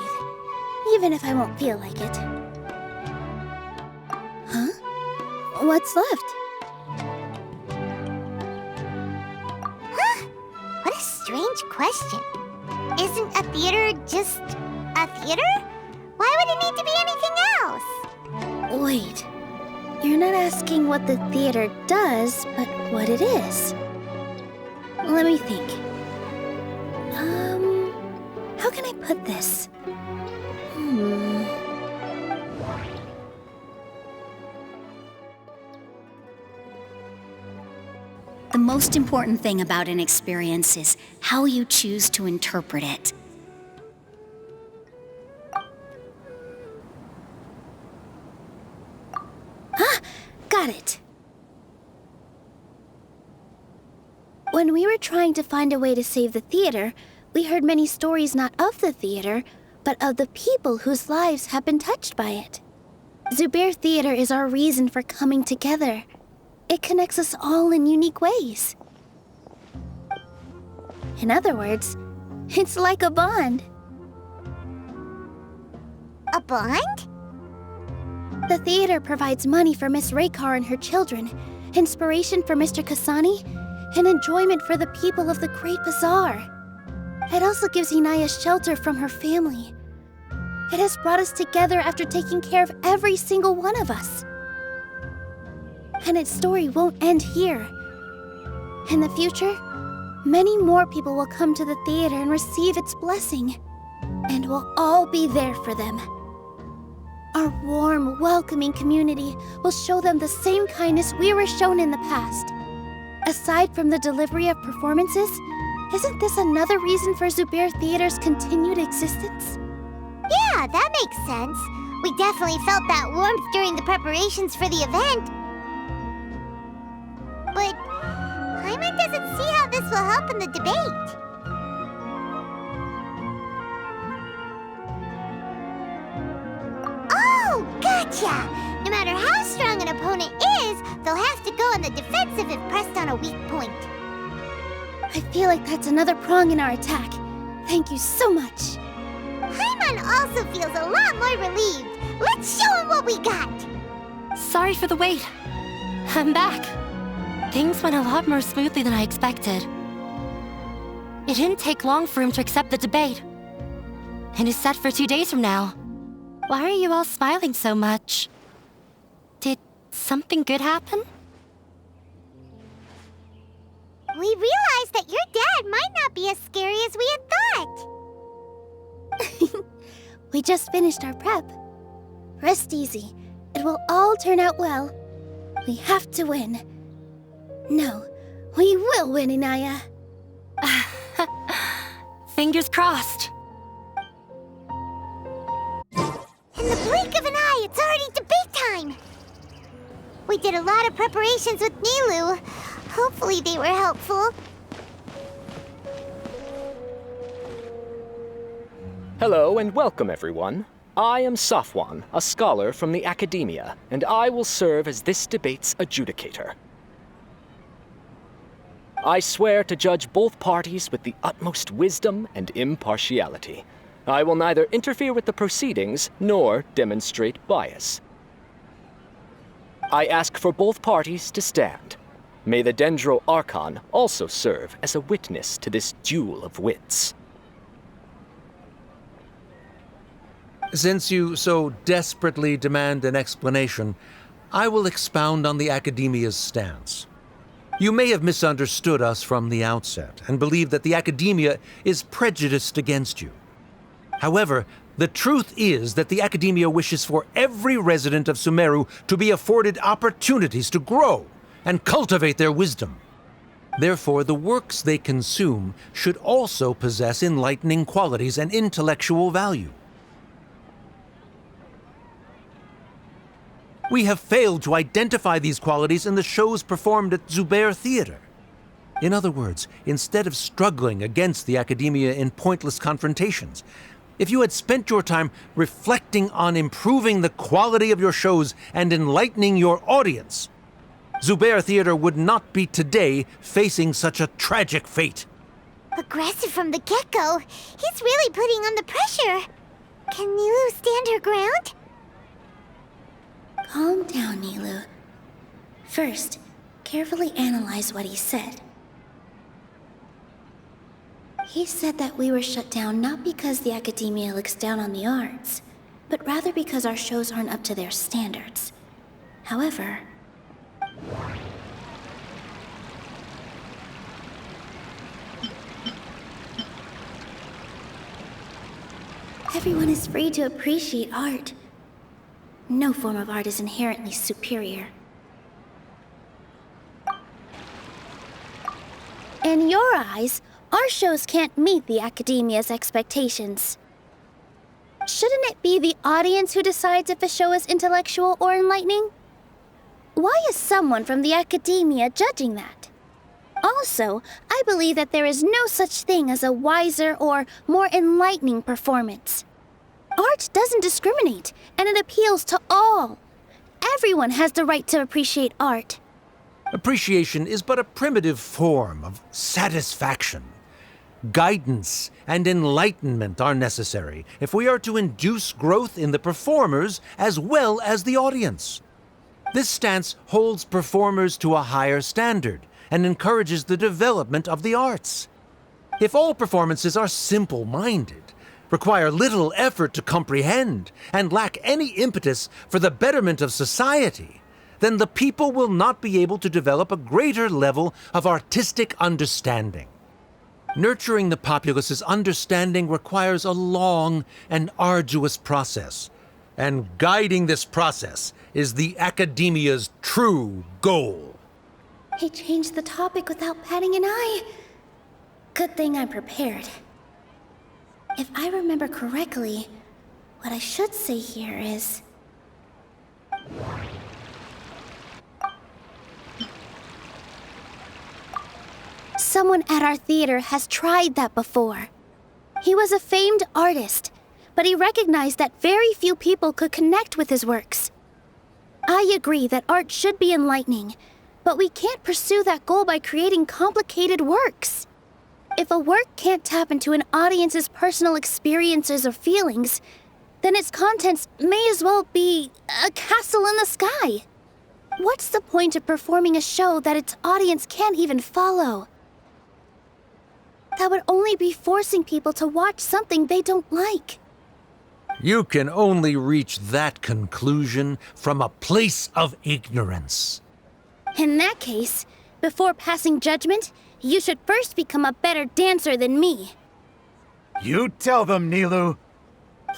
even if I won't feel like it. Huh? What's left? Huh? What a strange question. Isn't a theater just a theater? Why would it need to be anything else? Wait, you're not asking what the theater does, but what it is. Let me think. How can I put this? The most important thing about an experience is how you choose to interpret it. Got it. When we were trying to find a way to save the theater, we heard many stories not of the theater, but of the people whose lives have been touched by it. Zubair Theater is our reason for coming together. It connects us all in unique ways. In other words, it's like a bond. A bond? The theater provides money for Miss Raykar and her children, inspiration for Mr. Kasani, and enjoyment for the people of the Great Bazaar. It also gives Inaya shelter from her family. It has brought us together after taking care of every single one of us. And its story won't end here. In the future, many more people will come to the theater and receive its blessing. And we'll all be there for them. Our warm, welcoming community will show them the same kindness we were shown in the past. Aside from the delivery of performances, isn't this another reason for Zubair Theater's continued existence? Yeah, that makes sense. We definitely felt that warmth during the preparations for the event. But Paimon doesn't see how this will help in the debate. Oh, gotcha! No matter how strong an opponent is, they'll have to go on the defensive if pressed on a weak point. I feel like that's another prong in our attack. Thank you so much. Paimon also feels a lot more relieved. Let's show him what we got. Sorry for the wait. I'm back. Things went a lot more smoothly than I expected. It didn't take long for him to accept the debate. And is set for 2 days from now. Why are you all smiling so much? Did something good happen? We realized that your dad might not be as scary as we had thought. We just finished our prep. Rest easy. It will all turn out well. We have to win. No, we will win, Inaya. Fingers crossed. In the blink of an eye, it's already debate time. We did a lot of preparations with Nilou. Hopefully they were helpful. Hello and welcome, everyone. I am Safwan, a scholar from the Academia, and I will serve as this debate's adjudicator. I swear to judge both parties with the utmost wisdom and impartiality. I will neither interfere with the proceedings nor demonstrate bias. I ask for both parties to stand. May the Dendro Archon also serve as a witness to this duel of wits. Since you so desperately demand an explanation, I will expound on the Academia's stance. You may have misunderstood us from the outset and believe that the Academia is prejudiced against you. However, the truth is that the Academia wishes for every resident of Sumeru to be afforded opportunities to grow and cultivate their wisdom. Therefore, the works they consume should also possess enlightening qualities and intellectual value. We have failed to identify these qualities in the shows performed at Zubair Theater. In other words, instead of struggling against the Academia in pointless confrontations, if you had spent your time reflecting on improving the quality of your shows and enlightening your audience, Zubair Theater would not be today facing such a tragic fate. Aggressive from the get-go. He's really putting on the pressure. Can Nilou stand her ground? Calm down, Nilou. First, carefully analyze what he said. He said that we were shut down not because the Academia looks down on the arts, but rather because our shows aren't up to their standards. However, everyone is free to appreciate art. No form of art is inherently superior. In your eyes, our shows can't meet the Academia's expectations. Shouldn't it be the audience who decides if a show is intellectual or enlightening? Why is someone from the Academia judging that? Also, I believe that there is no such thing as a wiser or more enlightening performance. Art doesn't discriminate, and it appeals to all. Everyone has the right to appreciate art. Appreciation is but a primitive form of satisfaction. Guidance and enlightenment are necessary if we are to induce growth in the performers as well as the audience. This stance holds performers to a higher standard and encourages the development of the arts. If all performances are simple-minded, require little effort to comprehend, and lack any impetus for the betterment of society, then the people will not be able to develop a greater level of artistic understanding. Nurturing the populace's understanding requires a long and arduous process, and guiding this process is the academia's true goal. He changed the topic without batting an eye. Good thing I'm prepared. If I remember correctly, what I should say here is... Someone at our theater has tried that before. He was a famed artist, but he recognized that very few people could connect with his works. I agree that art should be enlightening, but we can't pursue that goal by creating complicated works. If a work can't tap into an audience's personal experiences or feelings, then its contents may as well be a castle in the sky. What's the point of performing a show that its audience can't even follow? That would only be forcing people to watch something they don't like. You can only reach that conclusion from a place of ignorance. In that case, before passing judgment, you should first become a better dancer than me. You tell them, Nilou.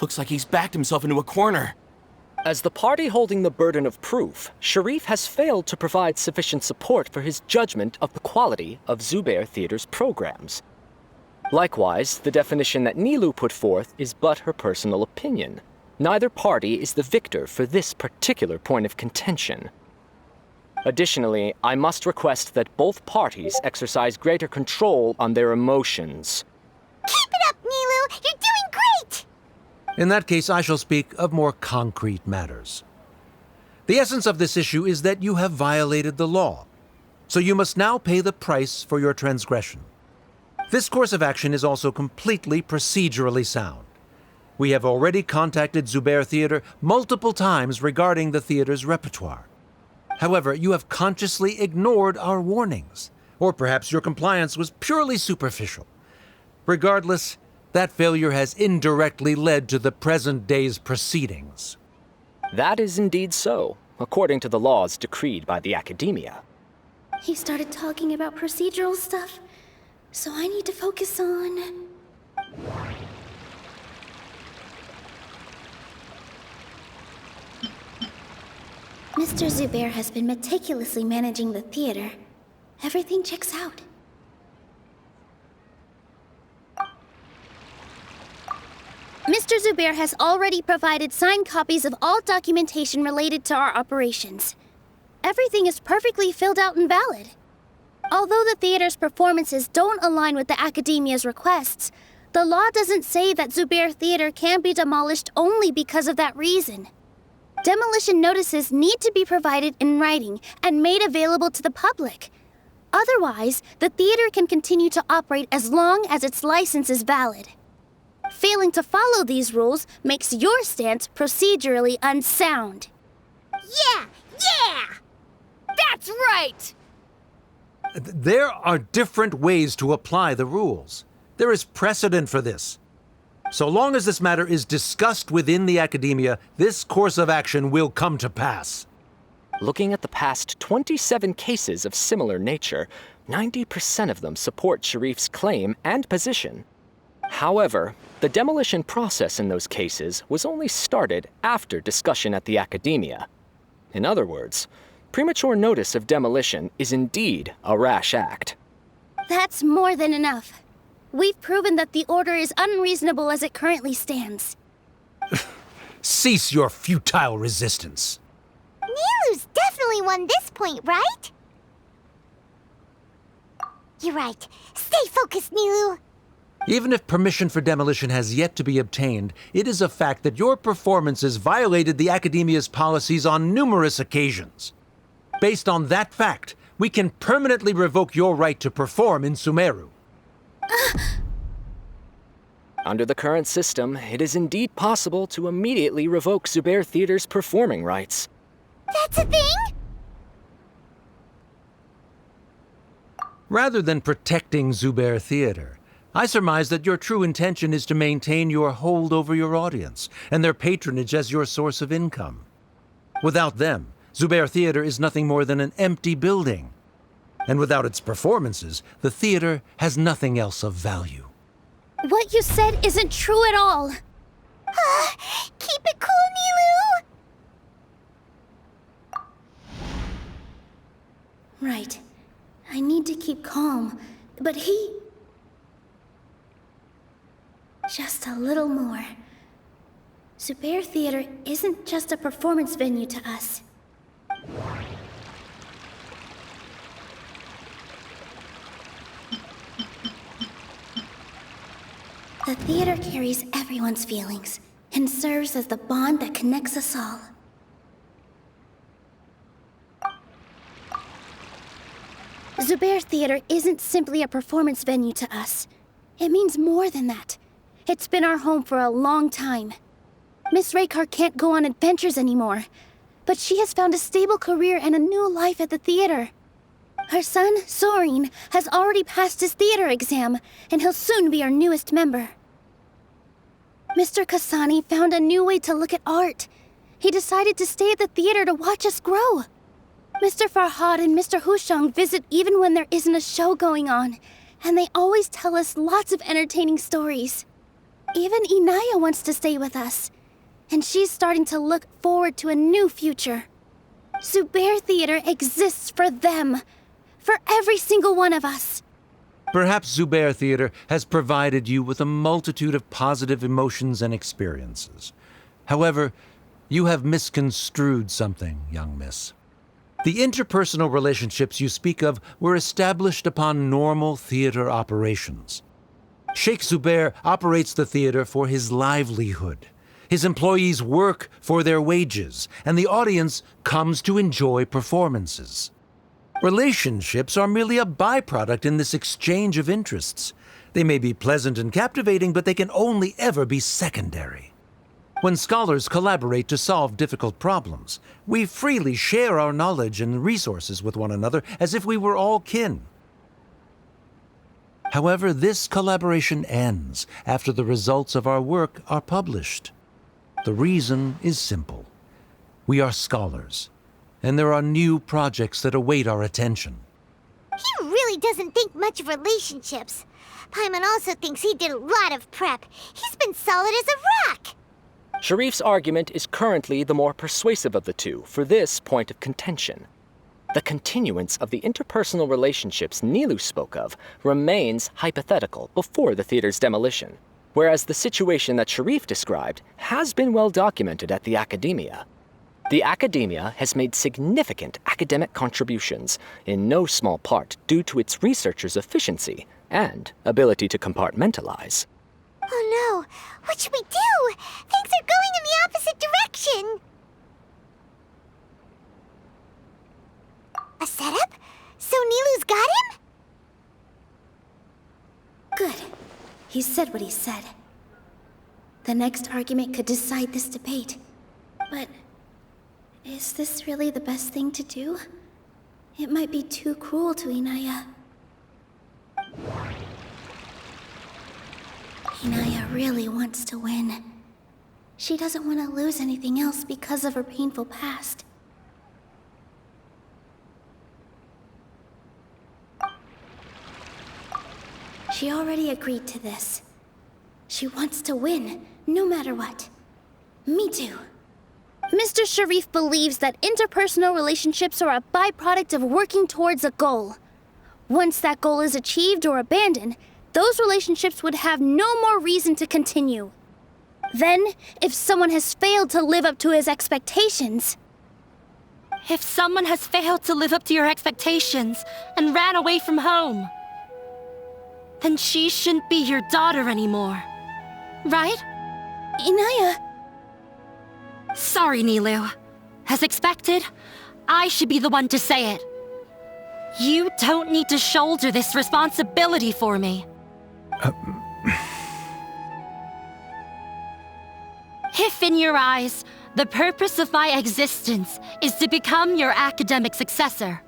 Looks like he's backed himself into a corner. As the party holding the burden of proof, Sharif has failed to provide sufficient support for his judgment of the quality of Zubair Theater's programs. Likewise, the definition that Nilou put forth is but her personal opinion. Neither party is the victor for this particular point of contention. Additionally, I must request that both parties exercise greater control on their emotions. Keep it up, Nilou! You're doing great! In that case, I shall speak of more concrete matters. The essence of this issue is that you have violated the law, so you must now pay the price for your transgression. This course of action is also completely procedurally sound. We have already contacted Zubair Theater multiple times regarding the theater's repertoire. However, you have consciously ignored our warnings, or perhaps your compliance was purely superficial. Regardless, that failure has indirectly led to the present day's proceedings. That is indeed so, according to the laws decreed by the Academia. He started talking about procedural stuff, so I need to focus on... Mr. Zubair has been meticulously managing the theater. Everything checks out. Mr. Zubair has already provided signed copies of all documentation related to our operations. Everything is perfectly filled out and valid. Although the theater's performances don't align with the Academia's requests, the law doesn't say that Zubair Theater can be demolished only because of that reason. Demolition notices need to be provided in writing and made available to the public. Otherwise, the theater can continue to operate as long as its license is valid. Failing to follow these rules makes your stance procedurally unsound. Yeah! That's right! There are different ways to apply the rules. There is precedent for this. So long as this matter is discussed within the Academia, this course of action will come to pass. Looking at the past 27 cases of similar nature, 90% of them support Sharif's claim and position. However, the demolition process in those cases was only started after discussion at the Academia. In other words, premature notice of demolition is indeed a rash act. That's more than enough. We've proven that the order is unreasonable as it currently stands. Cease your futile resistance. Nilou's definitely won this point, right? You're right. Stay focused, Nilou. Even if permission for demolition has yet to be obtained, it is a fact that your performances violated the Academia's policies on numerous occasions. Based on that fact, we can permanently revoke your right to perform in Sumeru. Under the current system, it is indeed possible to immediately revoke Zubair Theater's performing rights. That's a thing? Rather than protecting Zubair Theater, I surmise that your true intention is to maintain your hold over your audience and their patronage as your source of income. Without them, Zubair Theater is nothing more than an empty building. And without its performances, the theater has nothing else of value. What you said isn't true at all. Keep it cool, Nilou! Right. I need to keep calm, but he... Just a little more. Zubair Theater isn't just a performance venue to us. The theater carries everyone's feelings and serves as the bond that connects us all. Zubair Theater isn't simply a performance venue to us. It means more than that. It's been our home for a long time. Miss Raykar can't go on adventures anymore, but she has found a stable career and a new life at the theater. Her son, Sorin, has already passed his theater exam, and he'll soon be our newest member. Mr. Kasani found a new way to look at art. He decided to stay at the theater to watch us grow. Mr. Farhad and Mr. Hushang visit even when there isn't a show going on, and they always tell us lots of entertaining stories. Even Inaya wants to stay with us, and she's starting to look forward to a new future. Zubair Theater exists for them, for every single one of us. Perhaps Zubair Theater has provided you with a multitude of positive emotions and experiences. However, you have misconstrued something, young miss. The interpersonal relationships you speak of were established upon normal theater operations. Sheikh Zubair operates the theater for his livelihood. His employees work for their wages, and the audience comes to enjoy performances. Relationships are merely a byproduct in this exchange of interests. They may be pleasant and captivating, but they can only ever be secondary. When scholars collaborate to solve difficult problems, we freely share our knowledge and resources with one another as if we were all kin. However, this collaboration ends after the results of our work are published. The reason is simple. We are scholars, and there are new projects that await our attention. He really doesn't think much of relationships. Paimon also thinks he did a lot of prep. He's been solid as a rock. Sharif's argument is currently the more persuasive of the two for this point of contention. The continuance of the interpersonal relationships Nilou spoke of remains hypothetical before the theater's demolition, whereas the situation that Sharif described has been well documented at the Academia. The Academia has made significant academic contributions, in no small part due to its researchers' efficiency and ability to compartmentalize. Oh no, what should we do? Things are going in the opposite direction. A setup? So Nilou's got him? Good. He said what he said. The next argument could decide this debate. But is this really the best thing to do? It might be too cruel to Inaya. Inaya really wants to win. She doesn't want to lose anything else because of her painful past. She already agreed to this. She wants to win, no matter what. Me too. Mr. Sharif believes that interpersonal relationships are a byproduct of working towards a goal. Once that goal is achieved or abandoned, those relationships would have no more reason to continue. Then, if someone has failed to live up to his expectations... If someone has failed to live up to your expectations and ran away from home, then she shouldn't be your daughter anymore. Right? Inaya... Sorry, Nilou. As expected, I should be the one to say it. You don't need to shoulder this responsibility for me. If in your eyes, the purpose of my existence is to become your academic successor,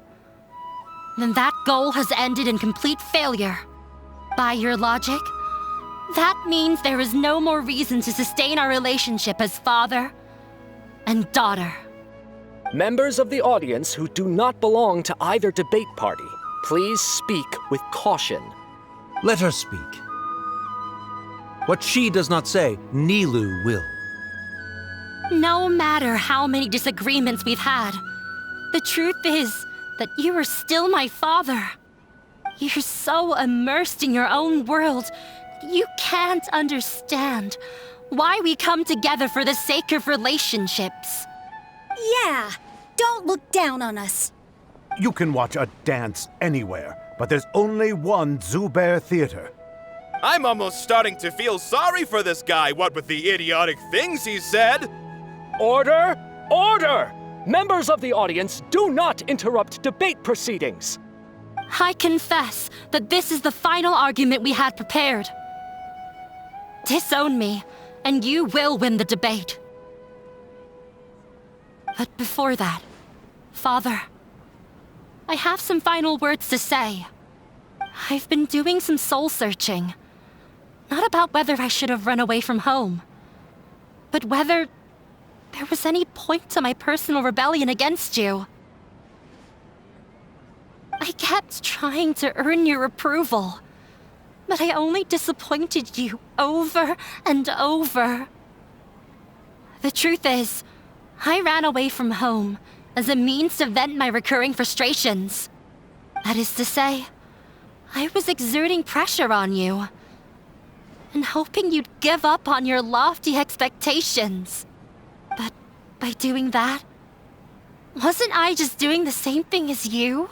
then that goal has ended in complete failure. By your logic, that means there is no more reason to sustain our relationship as father and daughter. Members of the audience who do not belong to either debate party, please speak with caution. Let her speak. What she does not say, Nilou will. No matter how many disagreements we've had, the truth is that you are still my father. You're so immersed in your own world, you can't understand why we come together for the sake of relationships. Yeah, don't look down on us. You can watch a dance anywhere, but there's only one Zubair Theater. I'm almost starting to feel sorry for this guy, what with the idiotic things he said. Order! Order! Members of the audience, do not interrupt debate proceedings. I confess that this is the final argument we had prepared. Disown me, and you will win the debate. But before that, Father, I have some final words to say. I've been doing some soul-searching. Not about whether I should have run away from home, but whether there was any point to my personal rebellion against you. I kept trying to earn your approval, but I only disappointed you over and over. The truth is, I ran away from home as a means to vent my recurring frustrations. That is to say, I was exerting pressure on you and hoping you'd give up on your lofty expectations. But by doing that, wasn't I just doing the same thing as you?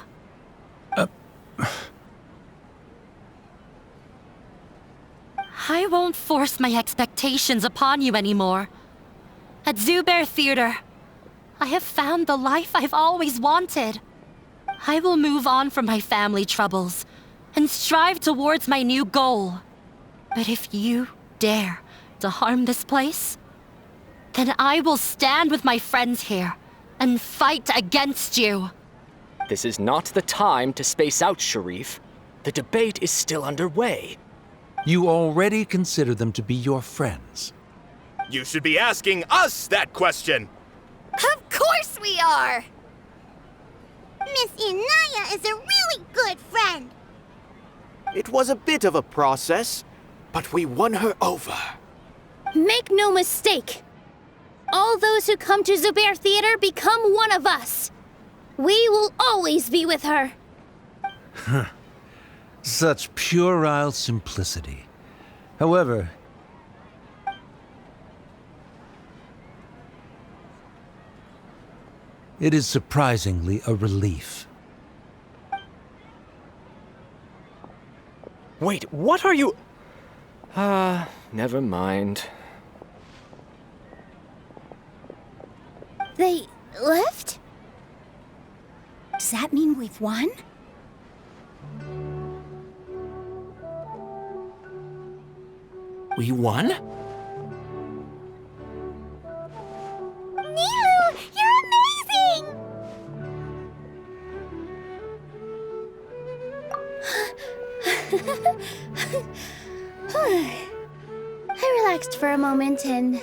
I won't force my expectations upon you anymore. At Zubair Theater, I have found the life I've always wanted. I will move on from my family troubles and strive towards my new goal. But if you dare to harm this place, then I will stand with my friends here and fight against you. This is not the time to space out, Sharif. The debate is still underway. You already consider them to be your friends. You should be asking us that question. Of course we are! Miss Inaya is a really good friend. It was a bit of a process, but we won her over. Make no mistake. All those who come to Zubair Theater become one of us. We will always be with her. Such puerile simplicity. However, it is surprisingly a relief. Wait, what are you... never mind. They left? Does that mean we've won? We won? Nilou, you're amazing! I relaxed for a moment and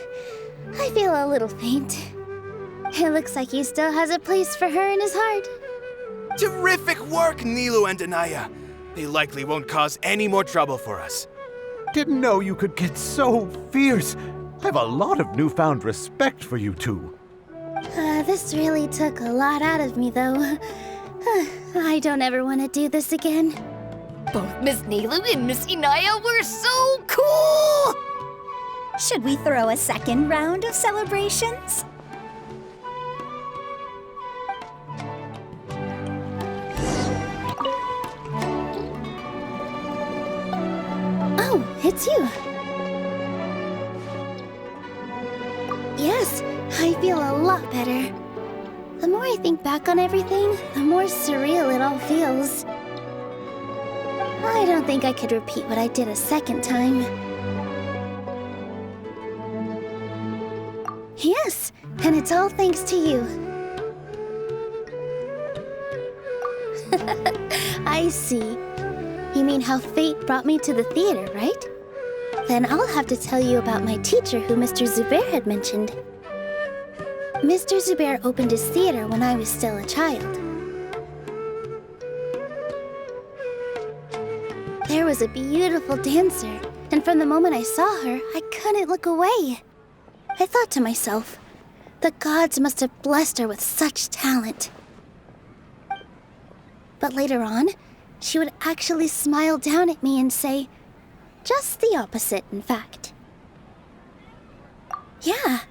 I feel a little faint. It looks like he still has a place for her in his heart. Terrific work, Nilou and Anaya. They likely won't cause any more trouble for us. Didn't know you could get so fierce. I have a lot of newfound respect for you two. This really took a lot out of me, though. I don't ever want to do this again. Both Miss Nilou and Miss Inaya were so cool! Should we throw a second round of celebrations? Oh, it's you. Yes, I feel a lot better. The more I think back on everything, the more surreal it all feels. I don't think I could repeat what I did a second time. Yes, and it's all thanks to you. I see. You mean how fate brought me to the theater, right? Then I'll have to tell you about my teacher who Mr. Zubair had mentioned. Mr. Zubair opened his theater when I was still a child. There was a beautiful dancer, and from the moment I saw her, I couldn't look away. I thought to myself, the gods must have blessed her with such talent. But later on, she would actually smile down at me and say, just the opposite, in fact. Yeah.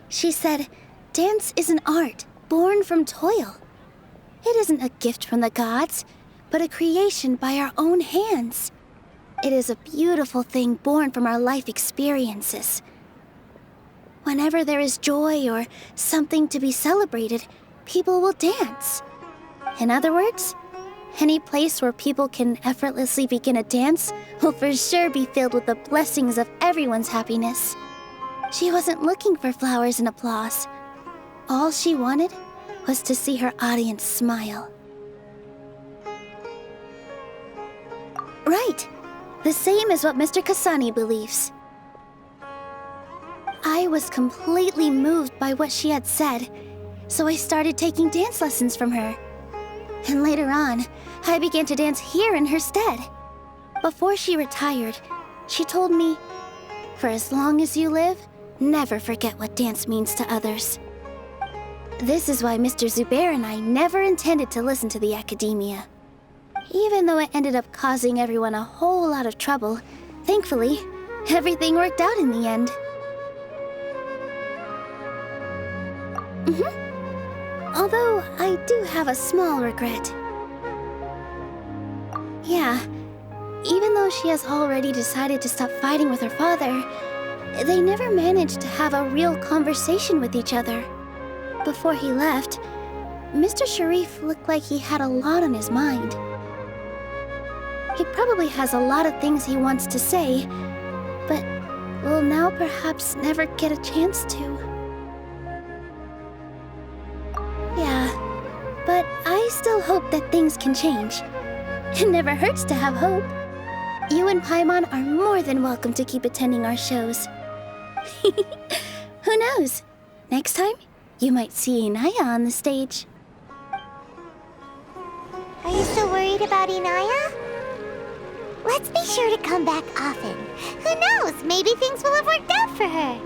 She said, dance is an art born from toil. It isn't a gift from the gods, but a creation by our own hands. It is a beautiful thing born from our life experiences. Whenever there is joy or something to be celebrated, people will dance. In other words, any place where people can effortlessly begin a dance will for sure be filled with the blessings of everyone's happiness. She wasn't looking for flowers and applause. All she wanted was to see her audience smile. Right. The same as what Mr. Kasani believes. I was completely moved by what she had said, so I started taking dance lessons from her. And later on, I began to dance here in her stead. Before she retired, she told me, for as long as you live, never forget what dance means to others. This is why Mr. Zubair and I never intended to listen to the academia. Even though it ended up causing everyone a whole lot of trouble, thankfully, everything worked out in the end. Although, I do have a small regret. Yeah, even though she has already decided to stop fighting with her father, they never managed to have a real conversation with each other. Before he left, Mr. Sharif looked like he had a lot on his mind. He probably has a lot of things he wants to say, but will now perhaps never get a chance to. Yeah, but I still hope that things can change. It never hurts to have hope. You and Paimon are more than welcome to keep attending our shows. Who knows? Next time, you might see Inaya on the stage. Are you still worried about Inaya? Let's be sure to come back often. Who knows? Maybe things will have worked out for her.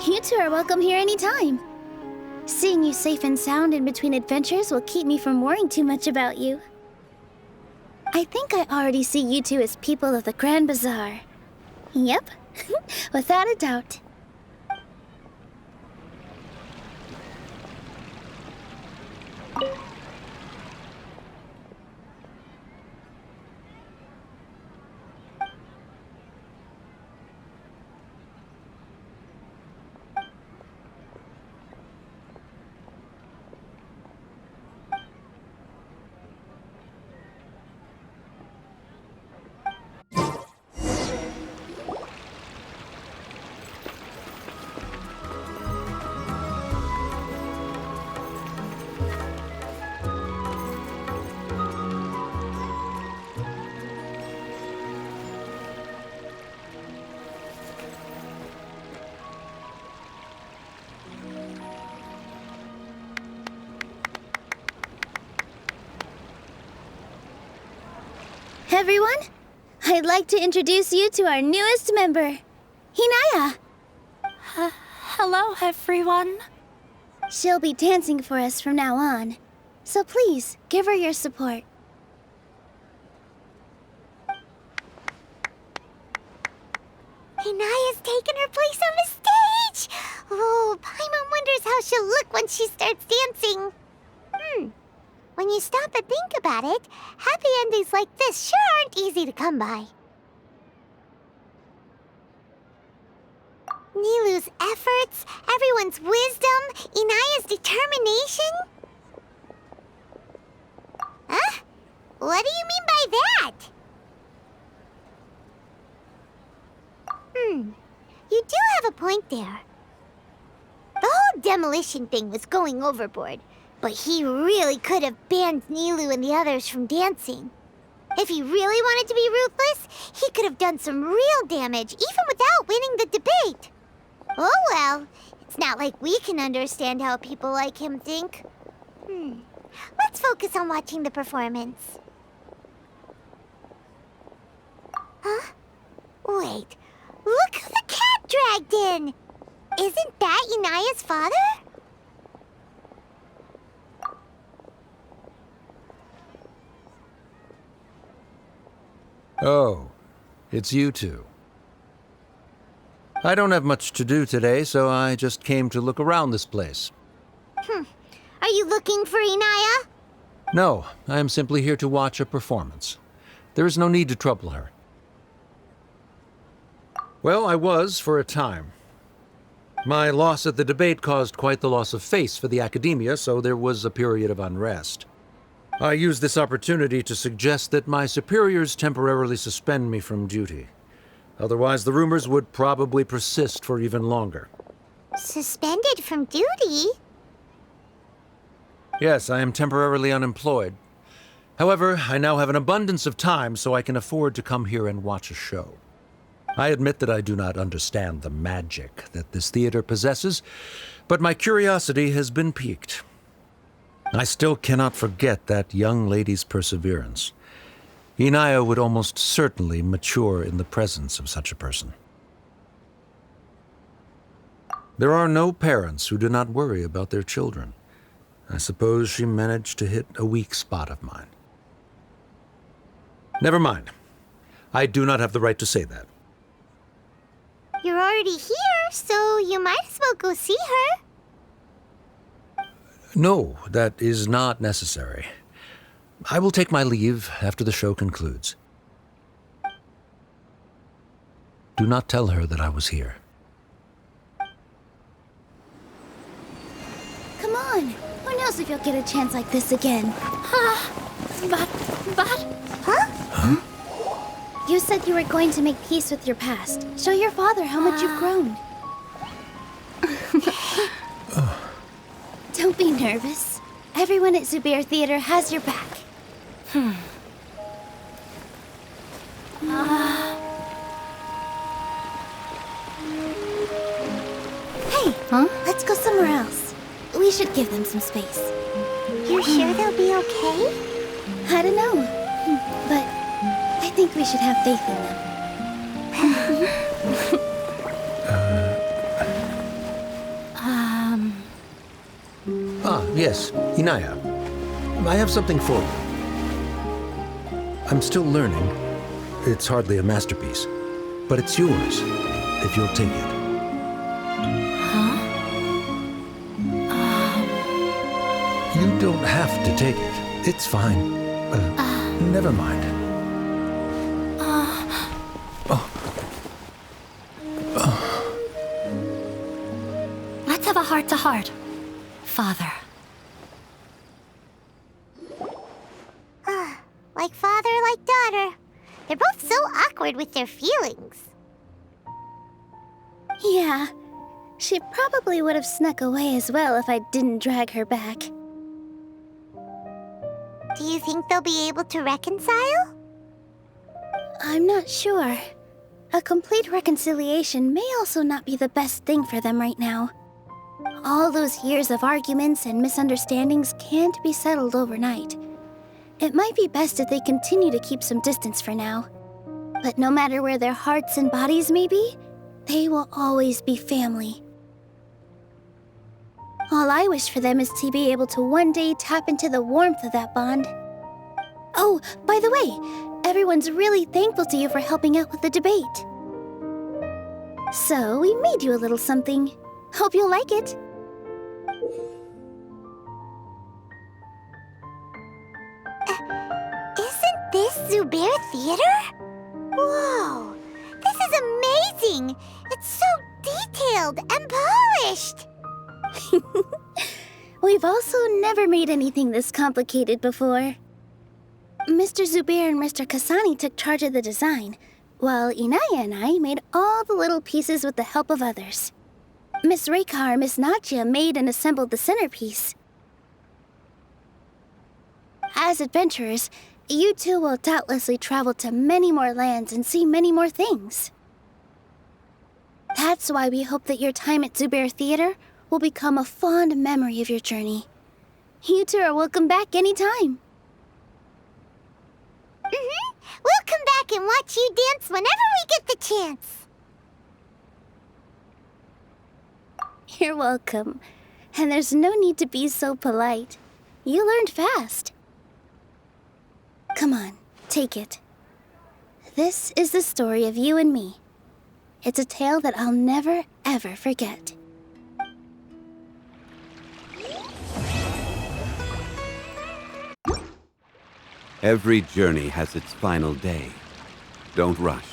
You two are welcome here anytime. Seeing you safe and sound in between adventures will keep me from worrying too much about you. I think I already see you two as people of the Grand Bazaar. Yep, without a doubt. Everyone, I'd like to introduce you to our newest member, Inaya. Hello, everyone. She'll be dancing for us from now on, so please give her your support. Inaya's taken her place on the stage! Oh, Paimon wonders how she'll look when she starts dancing. When you stop and think about it, happy endings like this sure aren't easy to come by. Nilu's efforts, everyone's wisdom, Inaya's determination? Huh? What do you mean by that? point there. The whole demolition thing was going overboard, but he really could have banned Nilou and the others from dancing. If he really wanted to be ruthless, he could have done some real damage, even without winning the debate. Oh well, it's not like we can understand how people like him think. Let's focus on watching the performance. Huh? Wait, look who the cat dragged in! Isn't that Inaya's father? Oh, it's you two. I don't have much to do today, so I just came to look around this place. Are you looking for Inaya? No, I am simply here to watch a performance. There is no need to trouble her. Well, I was for a time. My loss at the debate caused quite the loss of face for the academia, so there was a period of unrest. I used this opportunity to suggest that my superiors temporarily suspend me from duty. Otherwise, the rumors would probably persist for even longer. Suspended from duty? Yes, I am temporarily unemployed. However, I now have an abundance of time, so I can afford to come here and watch a show. I admit that I do not understand the magic that this theater possesses, but my curiosity has been piqued. I still cannot forget that young lady's perseverance. Inaya would almost certainly mature in the presence of such a person. There are no parents who do not worry about their children. I suppose she managed to hit a weak spot of mine. Never mind. I do not have the right to say that. You're already here, so you might as well go see her. No, that is not necessary. I will take my leave after the show concludes. Do not tell her that I was here. Come on. Who knows if you'll get a chance like this again? But... Huh? You said you were going to make peace with your past. Show your father how much you've grown. Don't be nervous. Everyone at Zubair Theater has your back. Hey, let's go somewhere else. We should give them some space. You're sure they'll be okay? I don't know, but I think we should have faith in them. Yes, Inaya. I have something for you. I'm still learning. It's hardly a masterpiece, but it's yours, if you'll take it. You don't have to take it. It's fine. Never mind. Let's have a heart-to-heart, Father. Like father, like daughter. They're both so awkward with their feelings. Yeah, she probably would have snuck away as well if I didn't drag her back. Do you think they'll be able to reconcile? I'm not sure. A complete reconciliation may also not be the best thing for them right now. All those years of arguments and misunderstandings can't be settled overnight. It might be best if they continue to keep some distance for now. But no matter where their hearts and bodies may be, they will always be family. All I wish for them is to be able to one day tap into the warmth of that bond. Oh, by the way, everyone's really thankful to you for helping out with the debate. So, we made you a little something. Hope you'll like it. Isn't this Zubair Theater? Whoa! This is amazing! It's so detailed and polished! We've also never made anything this complicated before. Mr. Zubair and Mr. Kasani took charge of the design, while Inaya and I made all the little pieces with the help of others. Miss Raykar and Miss Nadia made and assembled the centerpiece. As adventurers, you two will doubtlessly travel to many more lands and see many more things. That's why we hope that your time at Zubair Theater will become a fond memory of your journey. You two are welcome back anytime. We'll come back and watch you dance whenever we get the chance. You're welcome. And there's no need to be so polite. You learned fast. Come on, take it. This is the story of you and me. It's a tale that I'll never, ever forget. Every journey has its final day. Don't rush.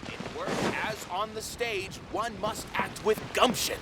In work as on the stage, one must act with gumption.